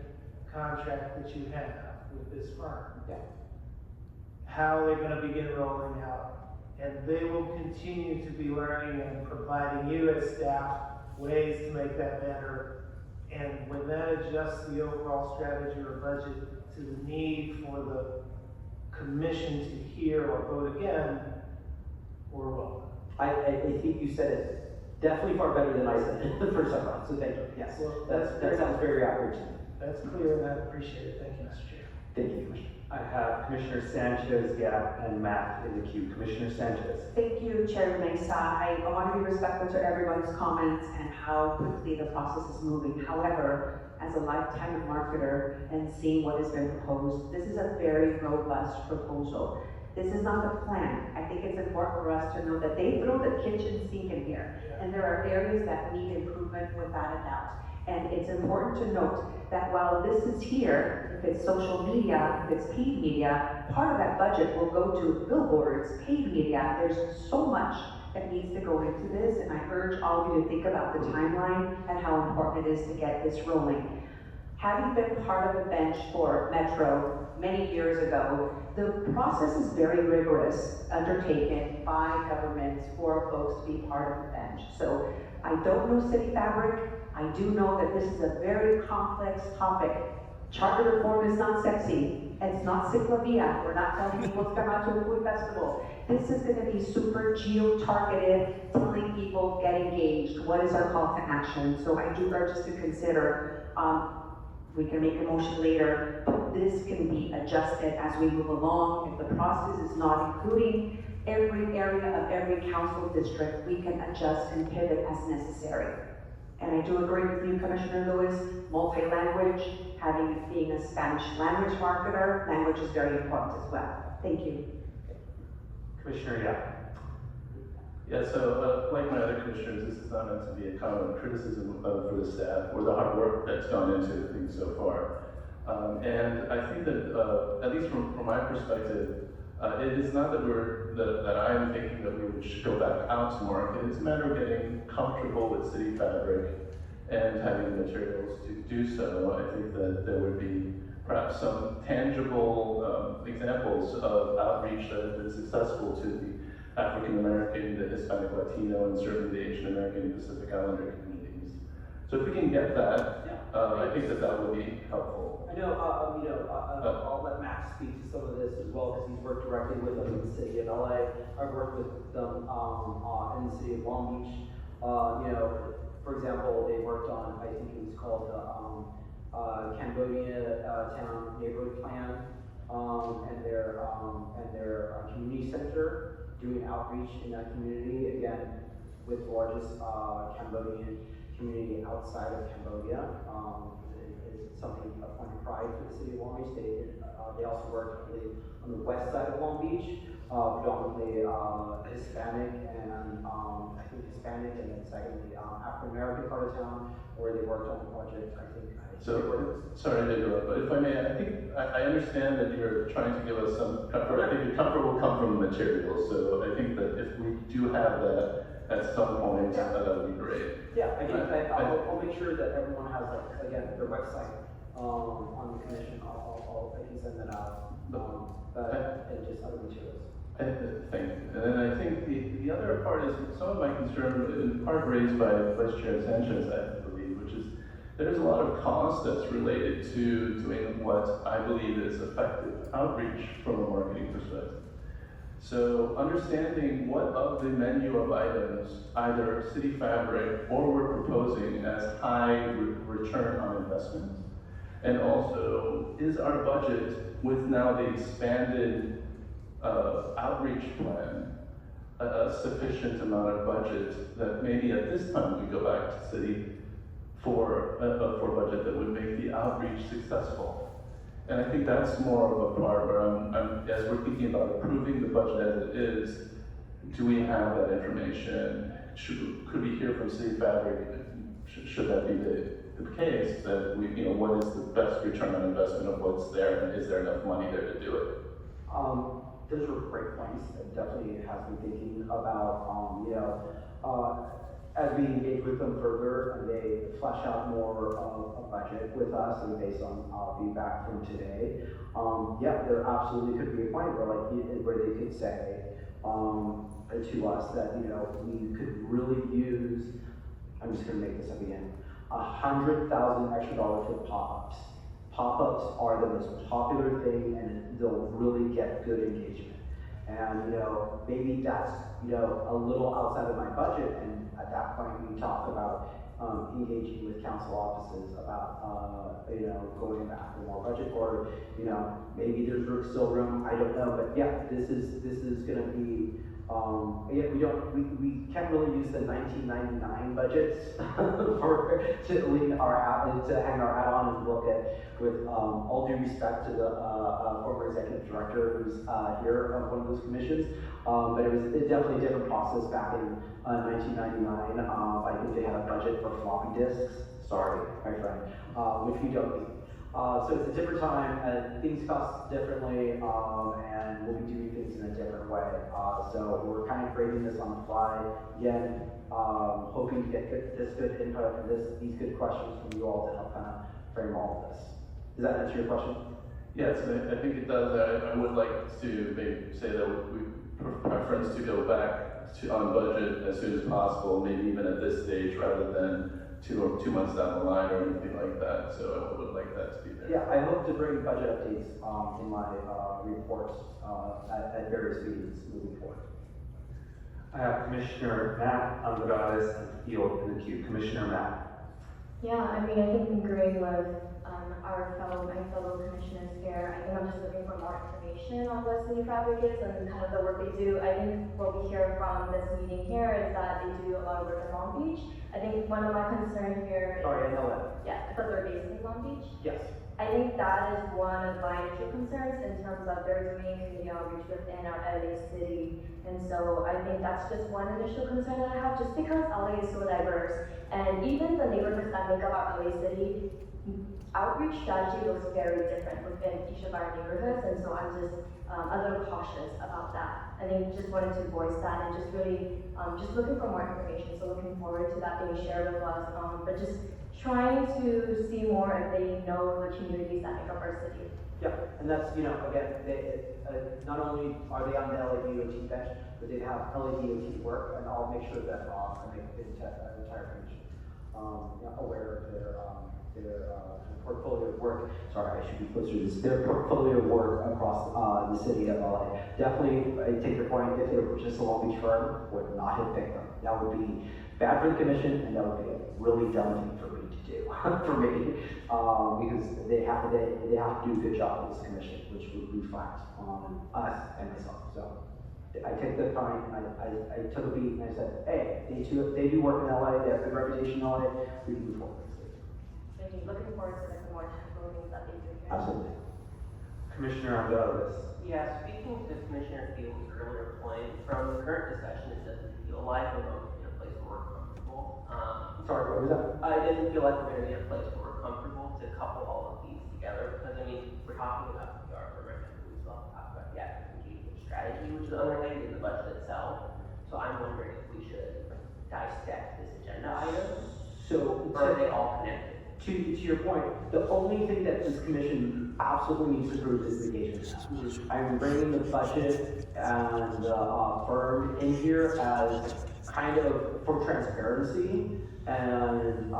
contract that you have with this firm. Yeah. How they're gonna begin rolling out. And they will continue to be learning and providing you as staff ways to make that better. And when that adjusts the overall strategy or budget to the need for the commission to hear or vote again, we're welcome. I think you said it definitely far better than I said it the first time around, so thank you, yes. Well, That sounds very accurate to me. That's clear, and I appreciate it. Thank you, Mr. Chair. Thank you, Commissioner. I have Commissioner Sanchez, Gap, and Matt in the queue. Commissioner Sanchez. Thank you, Chair Mesa. I want to be respectful to everyone's comments and how quickly the process is moving. However, as a lifetime marketer and seeing what has been proposed, this is a very robust proposal. This is not the plan. I think it's important for us to know that they throw the kitchen sink in here, and there are areas that need improvement without a doubt. And it's important to note that while this is here, if it's social media, if it's paid media, part of that budget will go to billboards, paid media. There's so much that needs to go into this, and I urge all of you to think about the timeline and how important it is to get this rolling. Having been part of a bench for Metro many years ago, the process is very rigorous, undertaken by government for folks to be part of the bench. So I don't know City Fabric. I do know that this is a very complex topic. Charter reform is not sexy. It's not Ciclavia. We're not telling people to come out to a food festival. This is going to be super geo-targeted, telling people get engaged. What is our call to action? So I do urge us to consider, we can make a motion later, but this can be adjusted as we move along. If the process is not including every area of every council district, we can adjust and pivot as necessary. And I do agree with you, Commissioner Lewis, multi-language, being a Spanish language marketer, language is very important as well. Thank you. Commissioner Yap. Yeah, so like my other commissioners, this is not meant to be a common criticism for the staff or the hard work that's gone into things so far. And I think that, at least from my perspective, it is not that I'm thinking that we should go back out to market. It's a matter of getting comfortable with City Fabric and having the materials to do so. I think that there would be perhaps some tangible examples of outreach that have been successful to the African American, the Hispanic Latino, and certainly the Asian American and Pacific Islander communities. So if we can get that, I think that would be helpful. I know, I'll let Max speak to some of this as as well, because he's worked directly with them in the city of LA. I've worked with them, in the city of Long Beach. You know, for example, they worked on, I think it was called the, Cambodia, Town Neighborhood Plan, and their community center, doing outreach in that community, again, with the largest, Cambodian community outside of Cambodia. It's something, a point of pride for the city of Long Beach. They also work, I believe, on the west side of Long Beach, predominantly, Hispanic and, I think Hispanic, and then secondly, African American part of town, where they worked on a project, I think. So, sorry to interrupt, but if I may, I think, I understand that you're trying to give us some comfort. I think the comfort will come from the materials, so I think that if we do have that at some point, that would be great. Yeah, I'll make sure that everyone has, like, again, their website, on the commission. I can send that out, and just other materials. Thank you. And then I think the other part is some of my concern, in part raised by Vice Chair Sanchez, I believe, which is there's a lot of cost that's related to doing what I believe is effective outreach from a marketing perspective. So understanding what of the menu of items, either City Fabric or we're proposing as high return on investment, and also is our budget with now the expanded outreach plan a sufficient amount of budget that maybe at this time we go back to city for a budget that would make the outreach successful. And I think that's more of a part where as we're thinking about approving the budget as it is, do we have that information? Could we hear from City Fabric? Should that be the case, that we, you know, what is the best return on investment of what's there, and is there enough money there to do it? Those are great points. It definitely has me thinking about, as we engage with them further and they flesh out more of a budget with us and based on feedback from today, there absolutely could be a point where they could say to us that, you know, we could really use, I'm just gonna make this up again, $100,000 extra for pop-ups. Pop-ups are the most popular thing and they'll really get good engagement. And, you know, maybe that's, you know, a little outside of my budget, and at that point we talk about engaging with council offices about, going back for more budget, or, you know, maybe there's still room, I don't know, but yeah, this is gonna be, we can't really use the 1999 budgets to hang our hat on and look at, with all due respect to the former executive director who's here of one of those commissions, but it was definitely a different process back in 1999. I think they had a budget for floppy disks. Sorry, my friend, which we don't need. So it's a different time, and things cost differently, and we'll be doing things in a different way. So we're kind of creating this on the fly. Again, hoping to get this good input and these good questions from you all to help kind of frame all of this. Does that answer your question? Yes, I think it does. I would like to maybe say that we preference to go back on budget as soon as possible, maybe even at this stage, rather than two months down the line or anything like that. So I would like that to be there. Yeah, I hope to bring budget updates in my reports at various meetings moving forward. I have Commissioner Matt Andrades and Field in the queue. Commissioner Matt. Yeah, I mean, I think in agreeing with my fellow commissioners here, I think I'm just looking for more information on what City Fabric is and kind of the work they do. I think what we hear from this meeting here is that they do a lot of work in Long Beach. I think one of my concerns here is... Sorry, I know that. Yeah, because they're based in Long Beach. Yes. I think that is one of my initial concerns in terms of they're doing community outreach within our LA city. And so I think that's just one initial concern that I have, just because LA is so diverse. And even the neighborhoods that make up our LA city, outreach strategy looks very different within each of our neighborhoods. And so I'm just a little cautious about that. I think just wanted to voice that and just really just looking for more information. So looking forward to that being shared with us, but just trying to see more if they know the communities that make up our city. Yeah, and that's, again, not only are they on the LA DOT bench, but they have LA DOT work, and I'll make sure that I make the entire commission aware of portfolio of work, sorry, I should be closer to this, their portfolio of work across the city of LA. Definitely, I take your point, if it were just a Long Beach firm, would not have picked them. That would be bad for the commission, and that would be a really dumb thing for me to do, for me, because they have to do a good job with this commission, which would reflect on us and myself, so. I take the time, I took a beat and I said, hey, they do work in LA, they have good reputation in LA, we can move forward. Thank you. Looking forward to the more technical things that they do here. Absolutely. Commissioner Gonzalez. Yeah, speaking to Commissioner Field's earlier point, from the current discussion, it doesn't feel like we're going to be in a place where we're comfortable. Sorry, what was that? It doesn't feel like we're going to be in a place where we're comfortable to couple all of these together, because I mean, we're talking about the PR program, and we still have to talk about the active engagement strategy, which is unrelated to the budget itself. So I'm wondering if we should dissect this agenda item, So, or are they all connected? to your point, the only thing that this commission absolutely needs to prove is the engagement. I'm bringing the budget and firm in here as kind of for transparency, and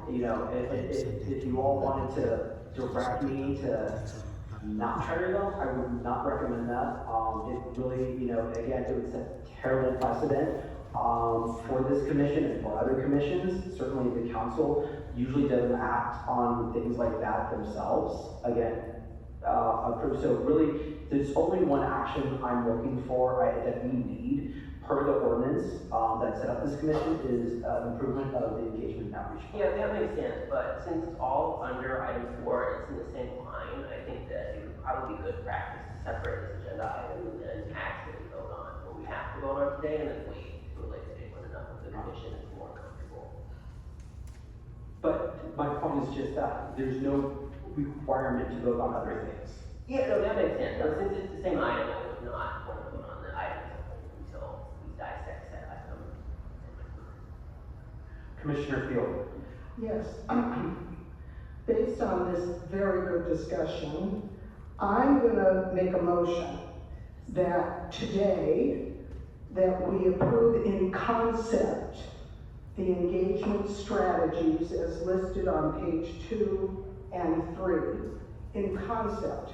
you know, if you all wanted to direct me to not carry them, I would not recommend that. It really, you know, again, it would set terrible precedent for this commission and for other commissions. Certainly the council usually doesn't act on things like that themselves. Again, so really, there's only one action I'm looking for that we need per the ordinance that set up this commission is improvement of the engagement and outreach. Yeah, that makes sense, but since it's all under item 4, it's in the same line, I think that it would probably be good practice to separate this agenda item and actually vote on what we have to vote on today, and then wait to a later date when enough of the commission is more comfortable. But my point is just that there's no requirement to vote on other things. Yeah, no, that makes sense. No, since it's the same item, I would not want to vote on the item until we dissect that item. Commissioner Field. Yes. Based on this very good discussion, I'm gonna make a motion that today, that we approve in concept the engagement strategies as listed on page 2 and 3, in concept,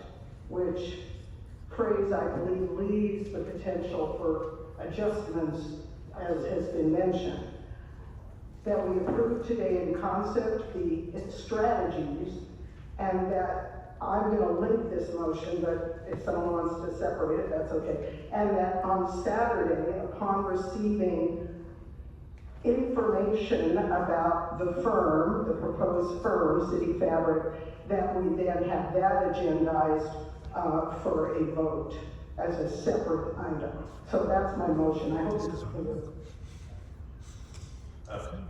which phrase I believe leaves the potential for adjustments as has been mentioned. That we approve today in concept the strategies, and that I'm gonna link this motion, but if someone wants to separate it, that's okay. And that on Saturday, upon receiving information about the firm, the proposed firm, City Fabric, that we then have that agendized for a vote as a separate item. So that's my motion. I hope it's clear.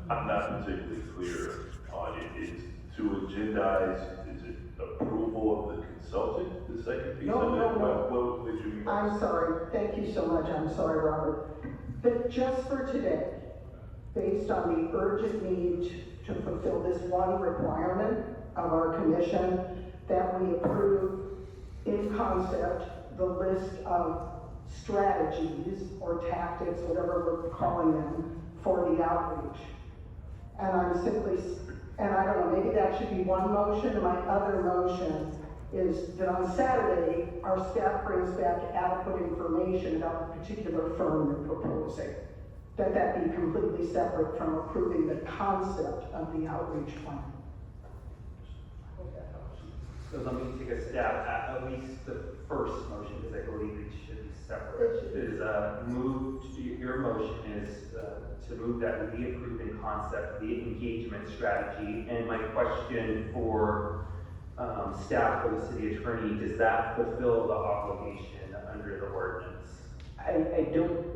I'm not particularly clear on it. Is to agendize, is it approval of the consultant, the second piece No, of it? no, no. What would you mean? I'm sorry, thank you so much, I'm sorry, Robert. But just for today, based on the urgent need to fulfill this one requirement of our commission, that we approve in concept the list of strategies or tactics, whatever we're calling them, for the outreach. And I'm simply, and I don't know, maybe that should be one motion, and my other motion is that on Saturday, our staff brings back adequate information about the particular firm we're proposing. That be completely separate from approving the concept of the outreach plan. So let me take a stab at least the first motion, because I believe it should be separate. Is your motion is to move that we approve in concept the engagement strategy. And my question for staff or the city attorney, does that fulfill the obligation under the ordinance? I don't,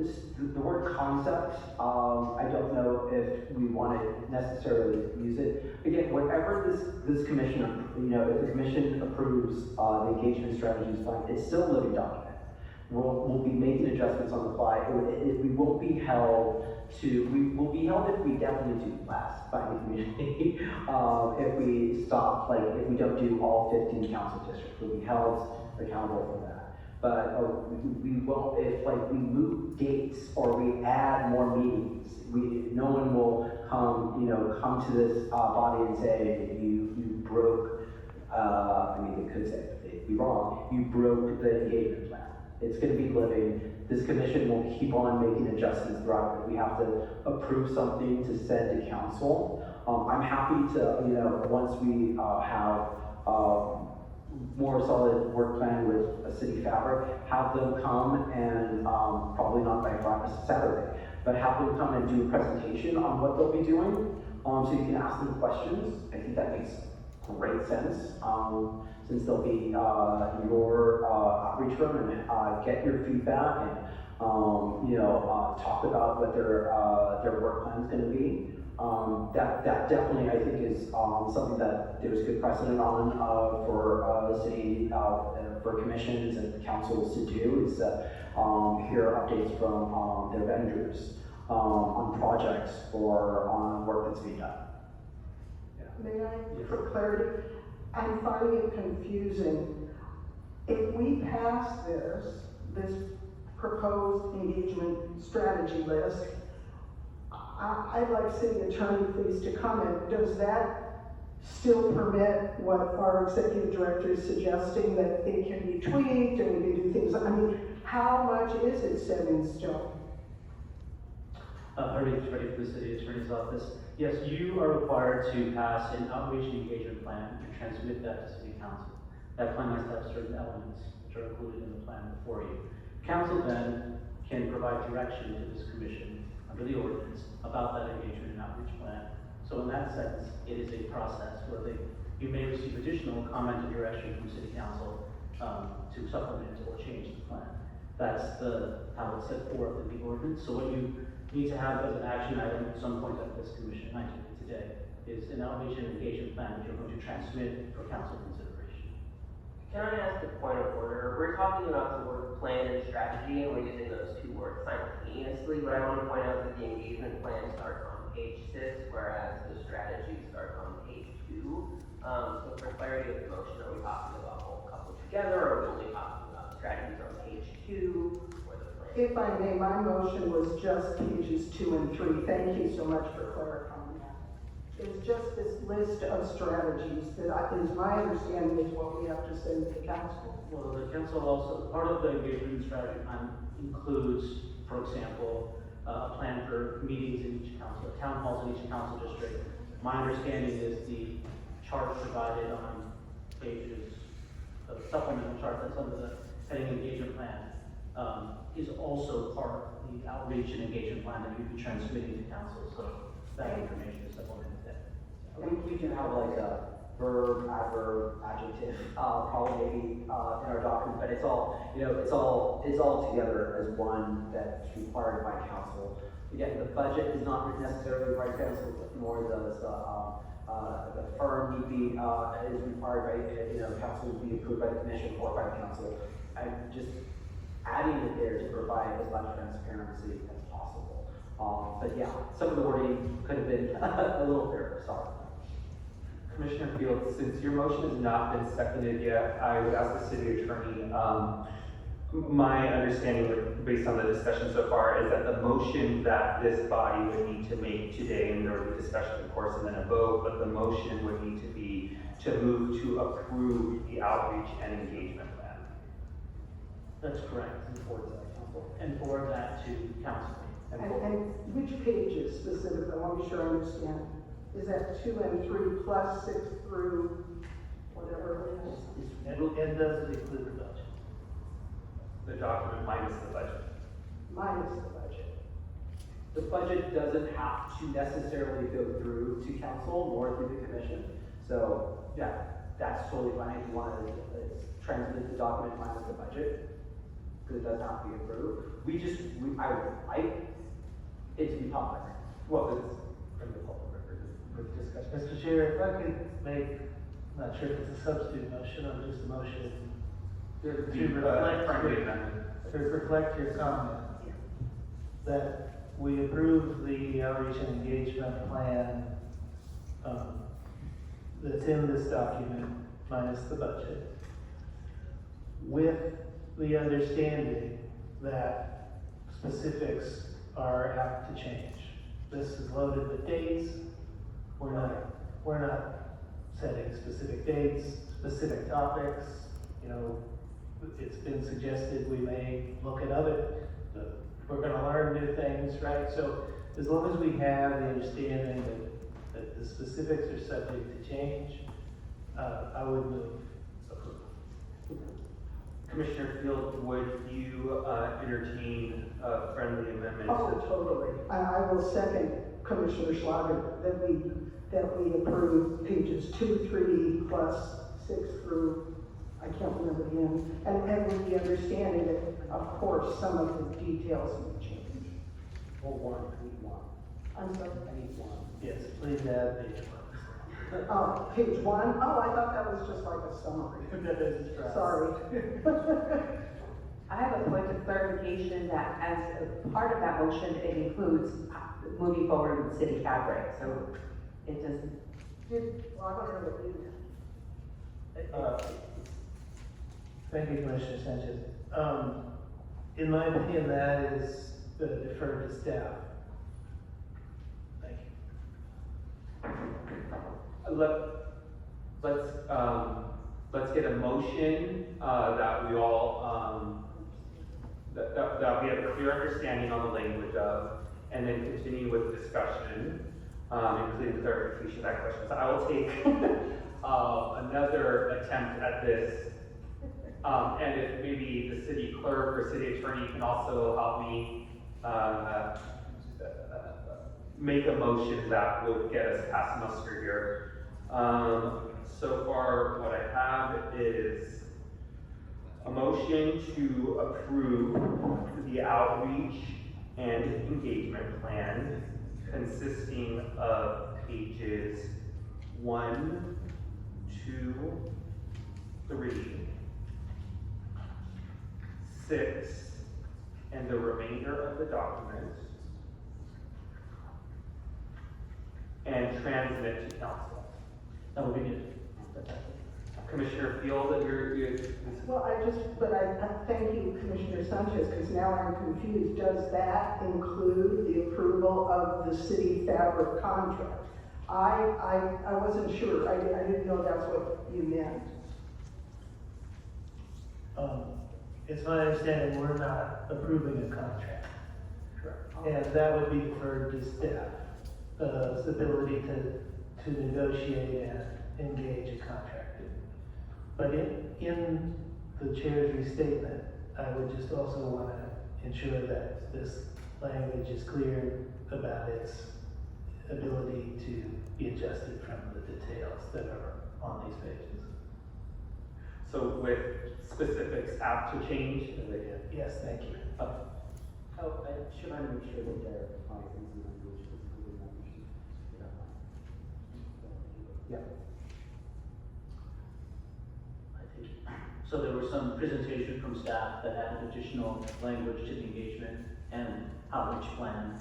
the word concept, I don't know if we want to necessarily use it. Again, whatever this commission, you know, if the commission approves the engagement strategies plan, it's still a living document. We'll be making adjustments on the fly. We won't be held to, we will be held if we definitely do less by the community. If we stop, like, if we don't do all 15 council districts, we'll be held accountable for that. but we won't, if like we move dates or we add more meetings, no one will come to this body and say, you broke, I mean, they could say, they'd be wrong, you broke the engagement plan. It's gonna be living. This commission will keep on making adjustments throughout it. We have to approve something to send to council. I'm happy to, once we have more solid work plan with a city fabric, have them come and, probably not by Friday, Saturday, but have them come and do a presentation on what they'll be doing, so you can ask them questions. I think that makes great sense, since they'll be, your, outreach room and, get your feedback and, talk about what their work plan's gonna be. That definitely, I think, is, something that there's good precedent on, for, the city, for commissions and councils to do, is, hear updates from, their vendors, on projects or on work that's being done. May I, for clarity, I'm finding it confusing. If we pass this proposed engagement strategy list, I'd like city attorney please to comment. Does that still permit what our executive director is suggesting, that it can be tweaked and we can do things? I mean, how much is it set in stone? Ready for the city attorney's office. Yes, you are required to pass an outreach and engagement plan and transmit that to city council. That plan has to have certain elements which are included in the plan before you. Council then can provide direction to this commission under the ordinance about that engagement and outreach plan. So in that sense, it is a process where you may receive additional comment and direction from city council to supplement or change the plan. That's how it's set forth in the ordinance. So what you need to have as an action item at some point at this commission, I do it today, is an outreach and engagement plan that you're going to transmit for council consideration. Can I ask a point of order? We're talking about the word plan and strategy, and we're using those two words simultaneously, but I want to point out that the engagement plan starts on page 6, whereas the strategy starts on page 2. So for clarity of the motion, are we talking about both coupled together, or are we only talking about strategies on page 2, or the plan? If I may, my motion was just pages 2 and 3. Thank you so much for clarifying that. It's just this list of strategies that is my understanding is what we have to send to the council. Well, the council also, part of the engagement strategy plan includes, for example, a plan for meetings in each council, town halls in each council district. My understanding is the chart provided on pages, the supplemental chart that's under the heading engagement plan, is also part of the outreach and engagement plan that you'd be transmitting to council, so that information is supplemented there. We can have like a verb, adverb, adjective, probably maybe, in our document, but it's all together as one that's required by council. Again, the budget is not necessarily by council, nor does, the firm need be, is required by, council to be approved by the commission or by the council. I'm just adding it there to provide as much transparency as possible. But yeah, some of the wording could have been a little clearer, sorry. Commissioner Fields, since your motion has not been seconded yet, I would ask the city attorney, my understanding based on the discussion so far is that the motion that this body would need to make today, and there would be discussion of course and then a vote, but the motion would need to be to move to approve the outreach and engagement plan. That's correct. And forward to council. And forward that to council. And which pages specifically? I want to be sure I understand. Is that 2 and 3 plus 6 through whatever it is? And does it include the budget? The document minus the budget. Minus the budget. The budget doesn't have to necessarily go through to council nor through the commission. So, yeah, that's totally fine if you want to transmit the document minus the budget, because it doesn't have to be approved. I would like it to be public. Well, it's from the public record with discussion. Mr. Chair, if I could make, not sure if it's a substitute motion or just a motion to reflect your comment, that we approve the outreach and engagement plan, that's in this document minus the budget, with the understanding that specifics are apt to change. This is loaded with dates. We're not setting specific dates, specific topics. You know, it's been suggested we may look at we're gonna learn new things, right? So as long as we have the understanding that the specifics are subject to change, I would move approval. Commissioner Field, would you entertain a friendly amendment? Oh, totally. I will second Commissioner Schlager that we approve pages 2, 3, plus 6 through, I can't remember the end. And with the understanding that, of course, some of the details may change. Or one, I need one. I'm sorry. I need one. Yes, please add page 1. Oh, page 1? Oh, I thought that was just like a summary. That is right. Sorry. I have a point of clarification that as a part of that motion, it includes moving forward with city fabric, so it doesn't. Well, I don't know what you meant. Thank you, Commissioner Sanchez. In my opinion, that is deferred to staff. Thank you. Let's get a motion, that we all, that we have a clear understanding on the language of, and then continue with discussion, including clarification of that question. So I will take, another attempt at this. And if maybe the city clerk or city attorney can also help me, make a motion that would get us past muster here. So far, what I have is a motion to approve the outreach and engagement plan consisting of pages 1, 2, 3, 6, and the remainder of the document, and transmit to council. That would be good. Commissioner Field, Well, I thank you, Commissioner Sanchez, because now I'm confused. Does that include the approval of the city fabric contract? I wasn't sure. I didn't know that's what you meant. It's my understanding we're not approving a contract. And that would be deferred to staff, the ability to negotiate and engage a contractor. But in the chair's restatement, I would just also want to ensure that this language is clear about its ability to be adjusted from the details that are on these pages. so with specifics apt to change? Yes, thank you. Should I make sure that there are things in language that's included in that motion? Yeah. So there was some presentation from staff that added additional language to the engagement and outreach plan.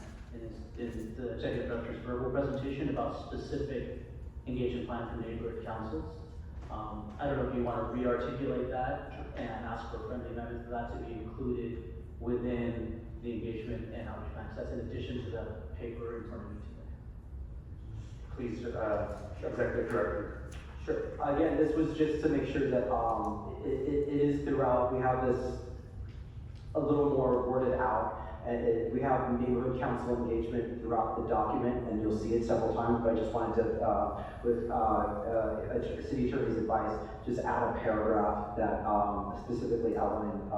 In the executive director's verbal presentation about specific engagement plan for neighborhood councils. I don't know if you want to re-articulate that and ask for friendly amendments for that to be included within the engagement and outreach plan. So that's in addition to the paper in front of you today. Please, Executive Director. Sure. Again, this was just to make sure that, it is throughout, we have this a little more worded out. And we have neighborhood council engagement throughout the document, and you'll see it several times, but I just wanted to, with city attorney's advice, just add a paragraph that specifically outlined,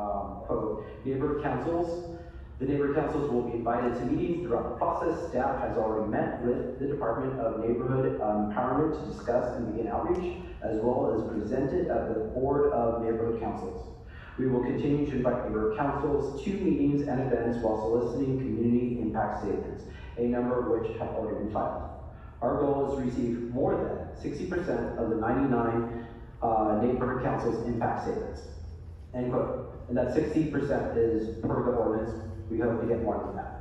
quote, neighborhood councils. The neighborhood councils will be invited to meetings throughout the process. Staff has already met with the Department of Neighborhood Empowerment to discuss and begin outreach, as well as presented at the Board of Neighborhood Councils. We will continue to invite neighborhood councils to meetings and events while soliciting community impact statements, a number of which have already been filed. Our goal is to receive more than 60% of the 99 neighborhood councils impact statements. End quote. And that 60% is per the ordinance. We hope to get more than that.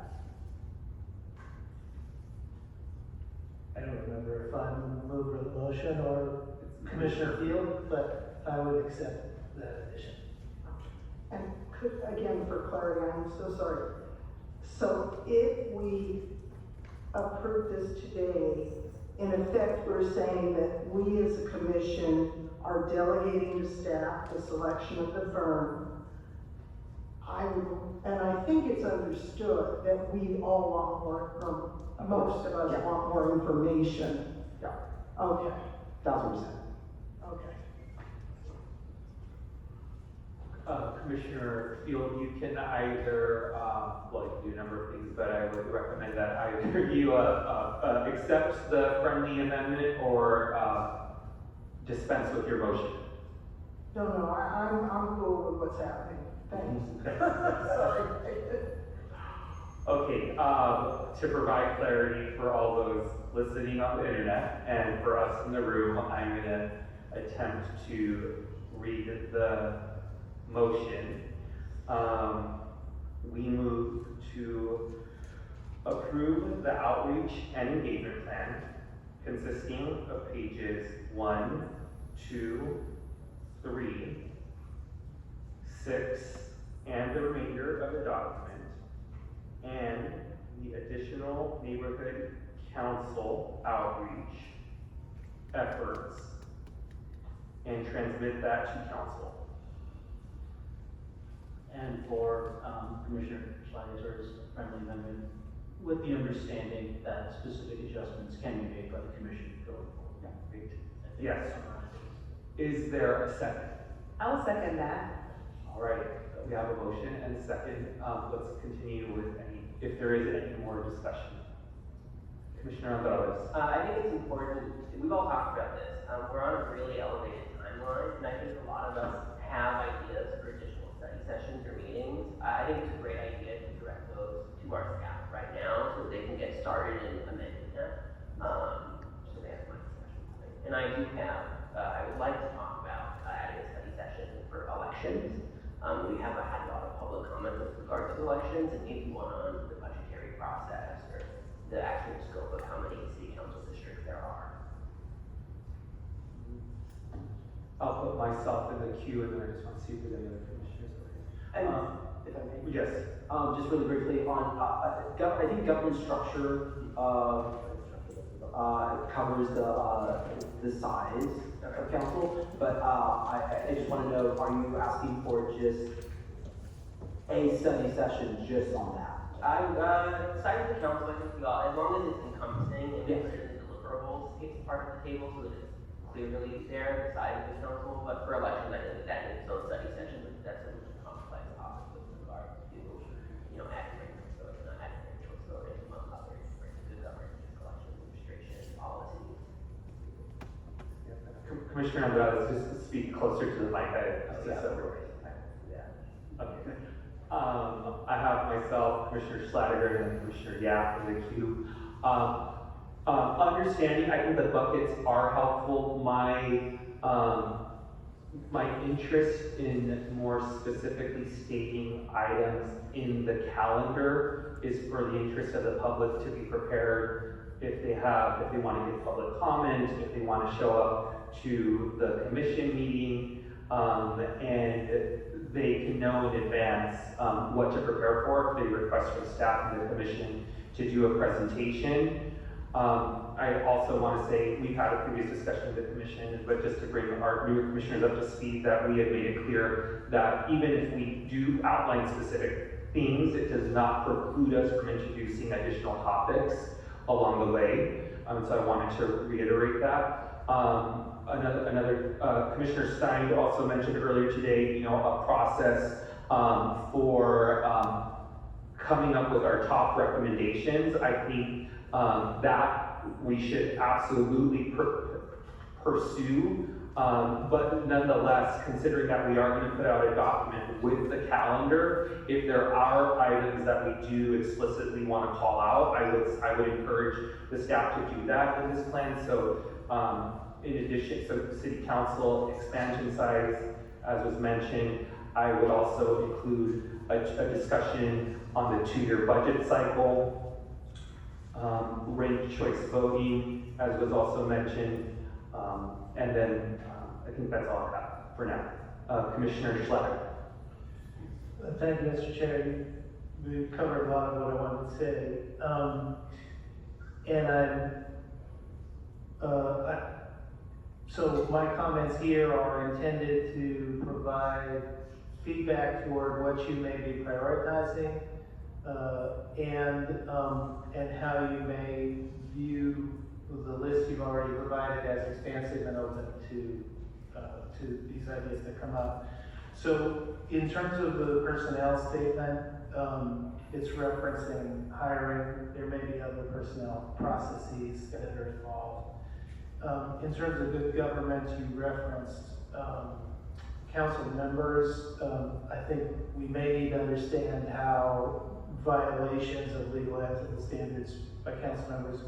I don't remember if I'm the mover of the motion or Commissioner Field, but I would accept that addition. And again, for clarity, I'm so sorry. So if we approve this today, in effect, we're saying that we as a commission are delegating to staff the selection of the firm. And I think it's understood that we all want more, most of us Yeah. want more information. Yeah, Okay, 1000%. okay. Commissioner Field, you can either, well, you can do a number of things, but I would recommend that either you, accept the friendly amendment or, dispense with your motion. No, I'm cool with what's happening. Thanks. Okay. Sorry. Okay, to provide clarity for all those listening on the internet and for us in the room, I'm gonna attempt to read the motion. We move to approve the outreach and engagement plan consisting of pages 1, 2, 3, 6, and the remainder of the document, and the additional neighborhood council outreach efforts, and transmit that to council. And for Commissioner Schlager's friendly amendment, with the understanding that specific adjustments can be made by the commission going forward. Yeah, great. I think Yes. that summarizes. Is there a second? I'll second that. All right, we have a motion and a second. Let's continue with if there is any more discussion. Commissioner Gonzalez. I think it's important, we've all talked about this, we're on a really elevated timeline, and I think a lot of us have ideas for additional study sessions or meetings. I think it's a great idea to direct those to our staff right now, so that they can get started in amending that. So that's my discussion point. And I do have, I would like to talk about adding a study session for elections. We have had a lot of public comment with regard to elections, and maybe one on the budgetary process or the actual scope of how many city council districts there are. I'll put myself in the queue and then I just want to see if there's any other commissioners. And if I may. Yes. Just really briefly on, I think governance structure, covers the size of council, but, I just wanna know, are you asking for just a study session just on that? Size of the council, I think we all, as long as it's encompassing and Yeah. it's in the deliverables, it's part of the table so that it's clearly there, the size of the council, but for elections, I think that is its own study session, but that's a complex topic with regard to, adding rankings, so it's not adding rankings, so it's among others, good governance, collection, administration, policy. Commissioner Gonzalez, just speak closer to the mic. Yeah. Okay. I have myself, Commissioner Schlager, and Commissioner Yap in the queue. Understanding, I think the buckets are helpful. My interest in more specifically stating items in the calendar is for the interest of the public to be prepared if they want to give public comment, if they want to show up to the commission meeting, and they can know in advance what to prepare for. If they request from staff and the commission to do a presentation. I also want to say, we've had a previous discussion with the commission, but just to bring our newer commissioners up to speed, that we have made it clear that even if we do outline specific things, it does not preclude us from introducing additional topics along the way. So I wanted to reiterate that. Commissioner Stein also mentioned earlier today, a process for coming up with our top recommendations. I think that we should absolutely pursue, but nonetheless, considering that we are going to put out a document with the calendar, if there are items that we do explicitly want to call out, I would encourage the staff to do that in this plan. So in addition, so city council expansion size, as was mentioned, I would also include a discussion on the 2-year budget cycle, ranked choice voting, as was also mentioned, and then I think that's all I have for now. Commissioner Schletter. Thank you, Mr. Chair. We've covered a lot of what I wanted to say. So my comments here are intended to provide feedback toward what you may be prioritizing, and how you may view the list you've already provided as expansive and open to these ideas that come up. So in terms of the personnel statement, it's referencing hiring. There may be other personnel processes that are involved. In terms of good government, you referenced council members. I think we may need to understand how violations of legal ethical standards by council members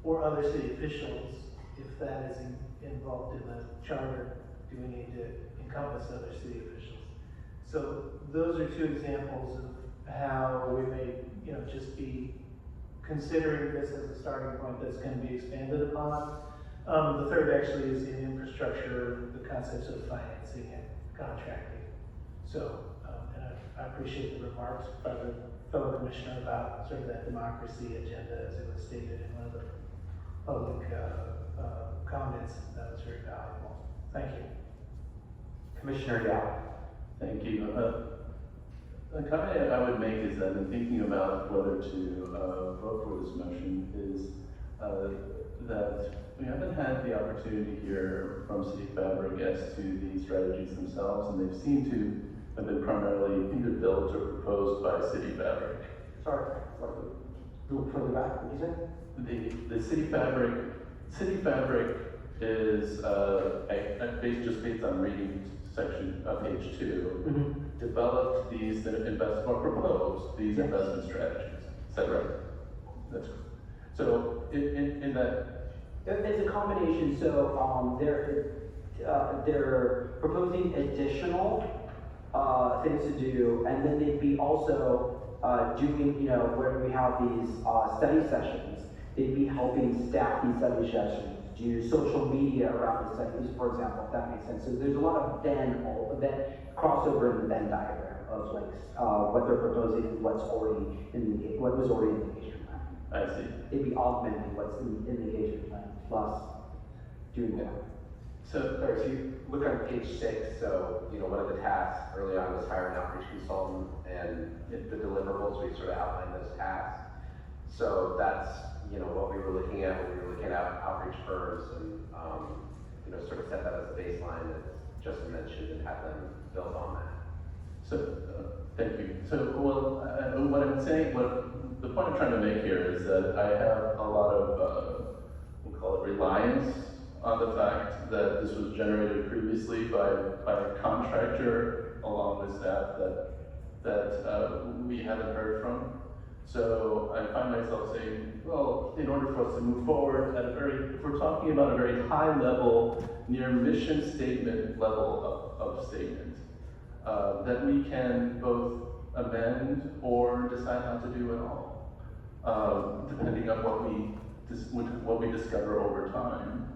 or other city officials, if that is involved in the charter, do we need to encompass other city officials? So those are two examples of how we may, just be considering this as a starting point that's going to be expanded upon. The third actually is in infrastructure, the concepts of financing and contracting. So, and I appreciate the remarks by the fellow commissioner about sort of that democracy agenda as it was stated in one of the public comments. That was very valuable. Thank you. Commissioner Yao. Thank you. The comment I would make is that in thinking about whether to vote for this motion is that we haven't had the opportunity to hear from City Fabric as to the strategies themselves, and they seem to have been primarily either built or proposed by City Fabric. Sorry, look further back, what did you say? The City Fabric is just based on reading section of page 2, developed these proposed these investment strategies. Is that right? That's correct. So in that. It's a combination, so, they're proposing additional, things to do, and then they'd be also, doing, where we have these, study sessions, they'd be helping staff these study sessions, do social media around the studies, for example, if that makes sense. So there's a lot of crossover in the Venn diagram of like, what they're proposing and what's already what was already in the engagement plan. I see. They'd be augmenting what's in the engagement plan, plus doing that. So, Sorry, so you look on page 6, so, one of the tasks early on was hire an outreach consultant, and the deliverables, we sort of outlined those tasks. So that's, what we were looking at when we were looking at outreach firms and, sort of set that as a baseline that Justin mentioned and have them build on that. So, thank you. So, what I'm saying, the point I'm trying to make here is that I have a lot of, we'll call it reliance on the fact that this was generated previously by a contractor along with staff that we haven't heard from. So I find myself saying, well, in order for us to move forward if we're talking about a very high level, near mission statement level of statement, that we can both amend or decide not to do at all, depending on what we discover over time.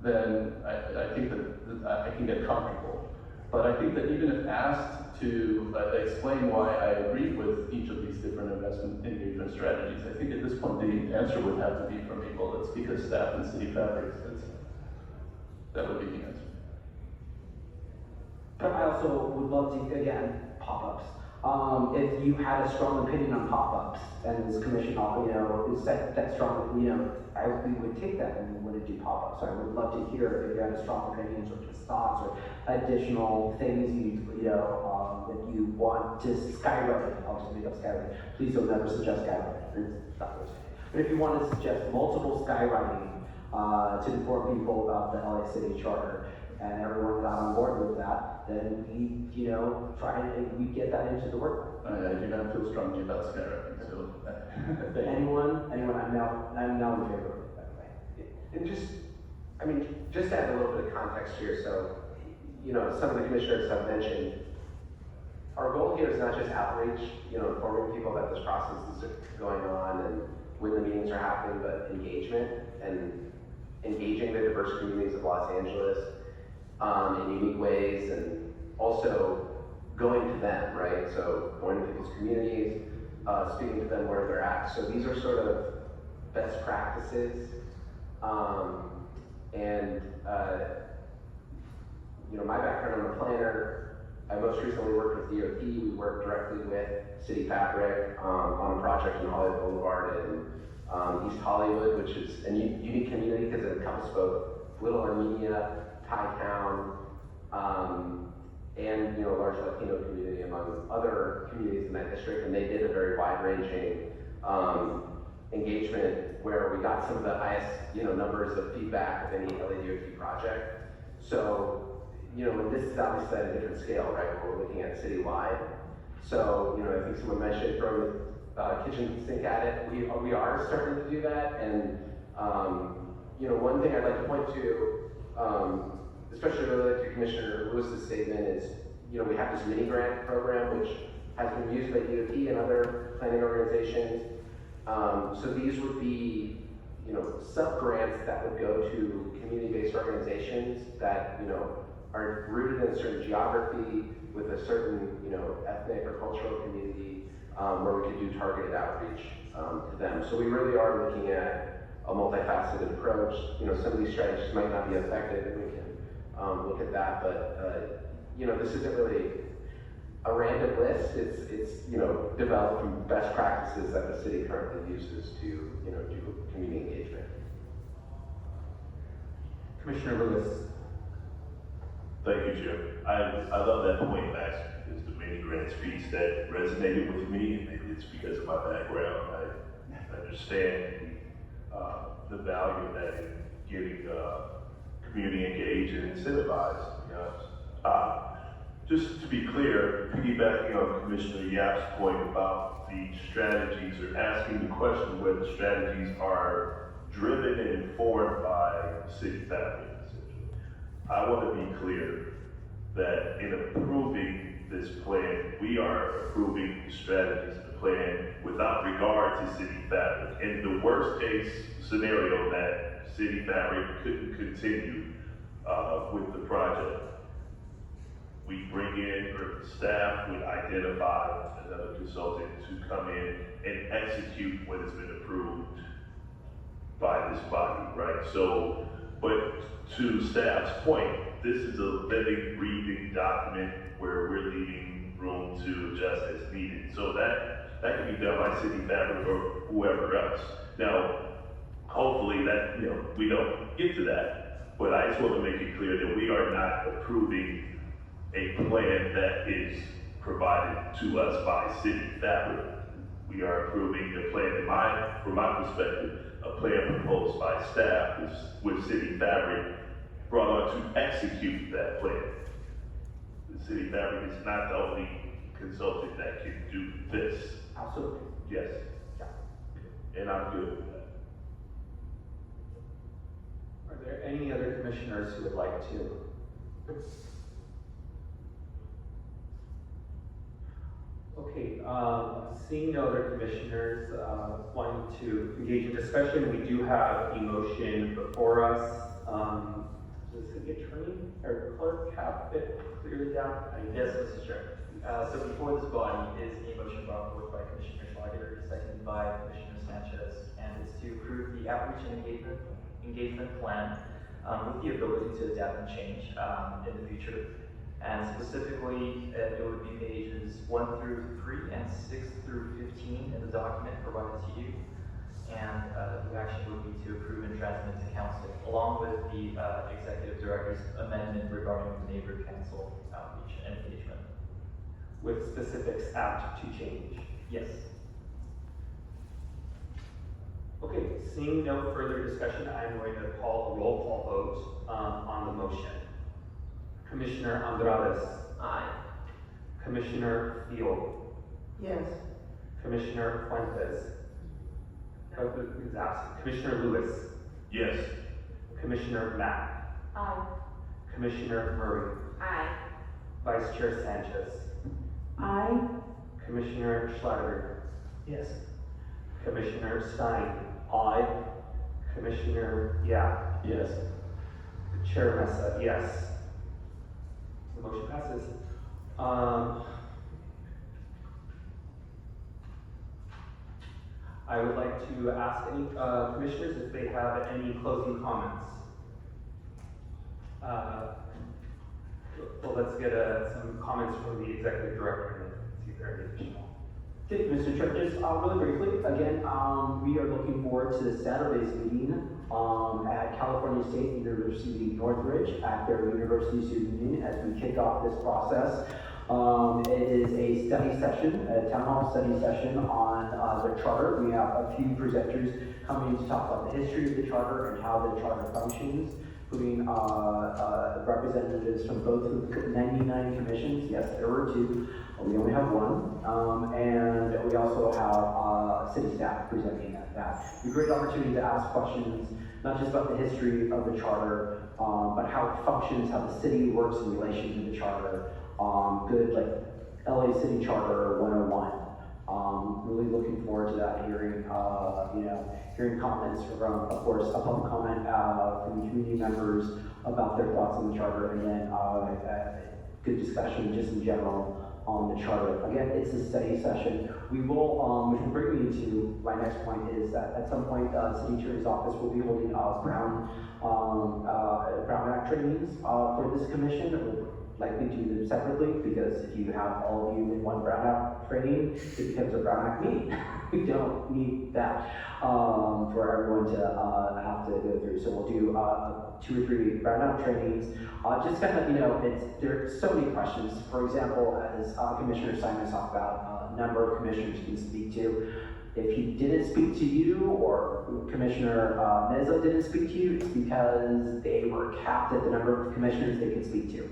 Then I think that I can get comfortable. But I think that even if asked to explain why I agree with each of these different investment engagement strategies, I think at this point the answer would have to be from me, well, it's because staff and City Fabric says that would be the answer. But I also would love to, again, pop-ups. If you had a strong opinion on pop-ups, and this commission, is that strong, we would take that and we wouldn't do pop-ups. So I would love to hear if you had a strong opinions or just thoughts or additional things that you want to skyrocket. I'll just make up skyrocket. Please don't ever suggest skyrocket. But if you want to suggest multiple skywriting to inform people about the LA City Charter, and everyone got on board with that, then we, try and we get that into the work. I do not feel strongly about skyrocketing, so. Anyone, I'm now in favor of it, by the way. And just to add a little bit of context here, so, some of the commissioners have mentioned, our goal here is not just outreach, informing people that this process is going on and when the meetings are happening, but engagement and engaging the diverse communities of Los Angeles in unique ways, and also going to them, right? So going to people's communities, speaking to them where they're at. So these are sort of best practices. My background, I'm a planner. I most recently worked with DOT. We worked directly with City Fabric on a project in Hollywood Boulevard in East Hollywood, which is a unique community because it encompasses both Little Armenia, Thai Town, and a large Latino community among other communities in that district. And they did a very wide-ranging engagement where we got some of the highest numbers of feedback of any LADOT project. So this is obviously at a different scale, right? Where we're looking at citywide. So I think someone mentioned throwing the kitchen sink at it. We are starting to do that, and one thing I'd like to point to, especially related to Commissioner Lewis's statement, is we have this mini grant program which has been used by DOT and other planning organizations. So these would be sub-grants that would go to community-based organizations that are rooted in a certain geography with a certain ethnic or cultural community where we could do targeted outreach to them. So we really are looking at a multifaceted approach. Some of these strategies might not be effective, and we can look at that. But this isn't really a random list. It's developed from best practices that the city currently uses to do community engagement. Commissioner Lewis. Thank you, Chair. I love that point, Max, because the mini grants piece that resonated with me, and maybe it's because of my background. I understand the value of that in getting community engaged and incentivized. Just to be clear, piggybacking on Commissioner Yap's point about the strategies, or asking the question whether strategies are driven and informed by city fabric. I want to be clear that in approving this plan, we are approving the strategies of the plan without regard to city fabric. In the worst case scenario that city fabric couldn't continue with the project, we bring in, or staff would identify another consultant to come in and execute what has been approved by this body, right? So, but to staff's point, this is a living, breathing document where we're leaving room to adjust as needed. So that can be done by city fabric or whoever else. Now, hopefully that, we don't get to that, but I just want to make it clear that we are not approving a plan that is provided to us by city fabric. We are approving a plan, from my perspective, a plan proposed by staff with city fabric brought on to execute that plan. The city fabric is not the only consultant that can do this. Absolutely. Yes. Yeah. And I'm good with that. Are there any other commissioners who would like to? Okay, seeing no other commissioners wanting to engage in discussion, we do have a motion before us. Does the city attorney or clerk have it clearly down? Yes, Mr. Chair. So before this body is a motion brought forth by Commissioner Schlager, seconded by Commissioner Sanchez, and it's to approve the outreach and engagement plan with the ability to adapt and change in the future. And specifically, it would be pages 1 through 3 and 6 through 15 in the document provided to you. And the action would be to approve and transmit to council, along with the executive director's amendment regarding the neighbor council outreach and engagement. With specifics apt to change. Yes. Okay, seeing no further discussion, I'm going to call a roll call vote on the motion. Commissioner Andrades. Aye. Commissioner Field. Yes. Commissioner Fuentes. Is absent. Commissioner Lewis. Yes. Commissioner Mack. Aye. Commissioner Murray. Aye. Vice Chair Sanchez. Aye. Commissioner Schlager. Yes. Commissioner Stein. Aye. Commissioner Yap. Yes. Chair Mesa, yes. The motion passes. I would like to ask any commissioners if they have any closing comments. Well, let's get some comments from the executive director and see if there are any additional. Thank you, Mr. Chair. Just really briefly, again, we are looking forward to Saturday's meeting at California State University Northridge at their University Student Union as we kick off this process. It is a study session, a town hall study session on the charter. We have a few presenters coming to talk about the history of the charter and how the charter functions, including representatives from both of the 99 commissions. Yes, there were 2, but we only have 1. And we also have city staff presenting at that. It's a great opportunity to ask questions, not just about the history of the charter, but how it functions, how the city works in relation to the charter. Good, like LA City Charter 101. Really looking forward to that, hearing comments from, of course, a public comment from the community members about their thoughts on the charter, and then good discussion just in general on the charter. Again, it's a study session. We will, which will bring me to my next point, is that at some point, City Attorney's Office will be holding Brown Act trainings for this commission. We'll likely do them separately, because if you have all of you in one Brown Act training, it becomes a Brown Act meeting. We don't need that for everyone to have to go through. So we'll do 2 or 3 Brown Act trainings. Just kind of, there are so many questions. For example, as Commissioner Simon talked about, a number of commissioners can speak to. If he didn't speak to you, or Commissioner Meza didn't speak to you, it's because they were capped at the number of commissioners they could speak to.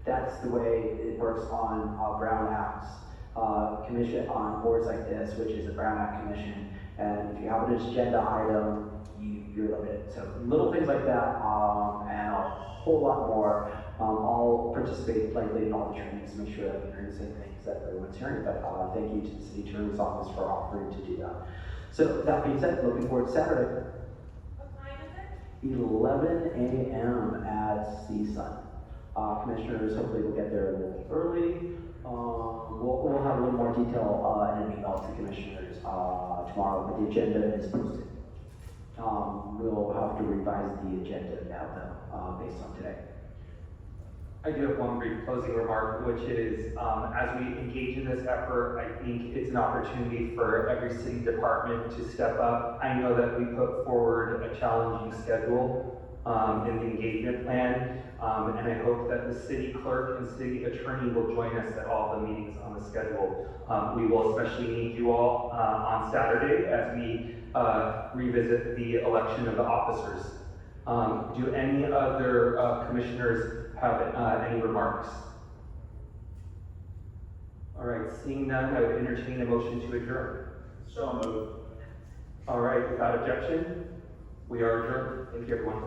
That's the way it works on Brown Acts commission on boards like this, which is a Brown Act commission. And if you have an agenda item, you're limited. So little things like that, and a whole lot more. I'll participate likely in all the trainings to make sure that we're hearing the same things that everyone's hearing. But thank you to the City Attorney's Office for offering to do that. So that being said, looking forward to Saturday. What time is it? 11 a.m. at CSUN. Commissioners hopefully will get there a little early. We'll have a little more detail in an email to commissioners tomorrow, but the agenda is posted. We'll have to revise the agenda now, though, based on today. I do have one brief closing remark, which is, as we engage in this effort, I think it's an opportunity for every city department to step up. I know that we put forward a challenging schedule in the engagement plan, and I hope that the city clerk and city attorney will join us at all the meetings on the schedule. We will especially need you all on Saturday as we revisit the election of the officers. Do any other commissioners have any remarks? All right, seeing none, I would entertain a motion to adjourn. So moved. All right, without objection, we are adjourned. Thank you, everyone.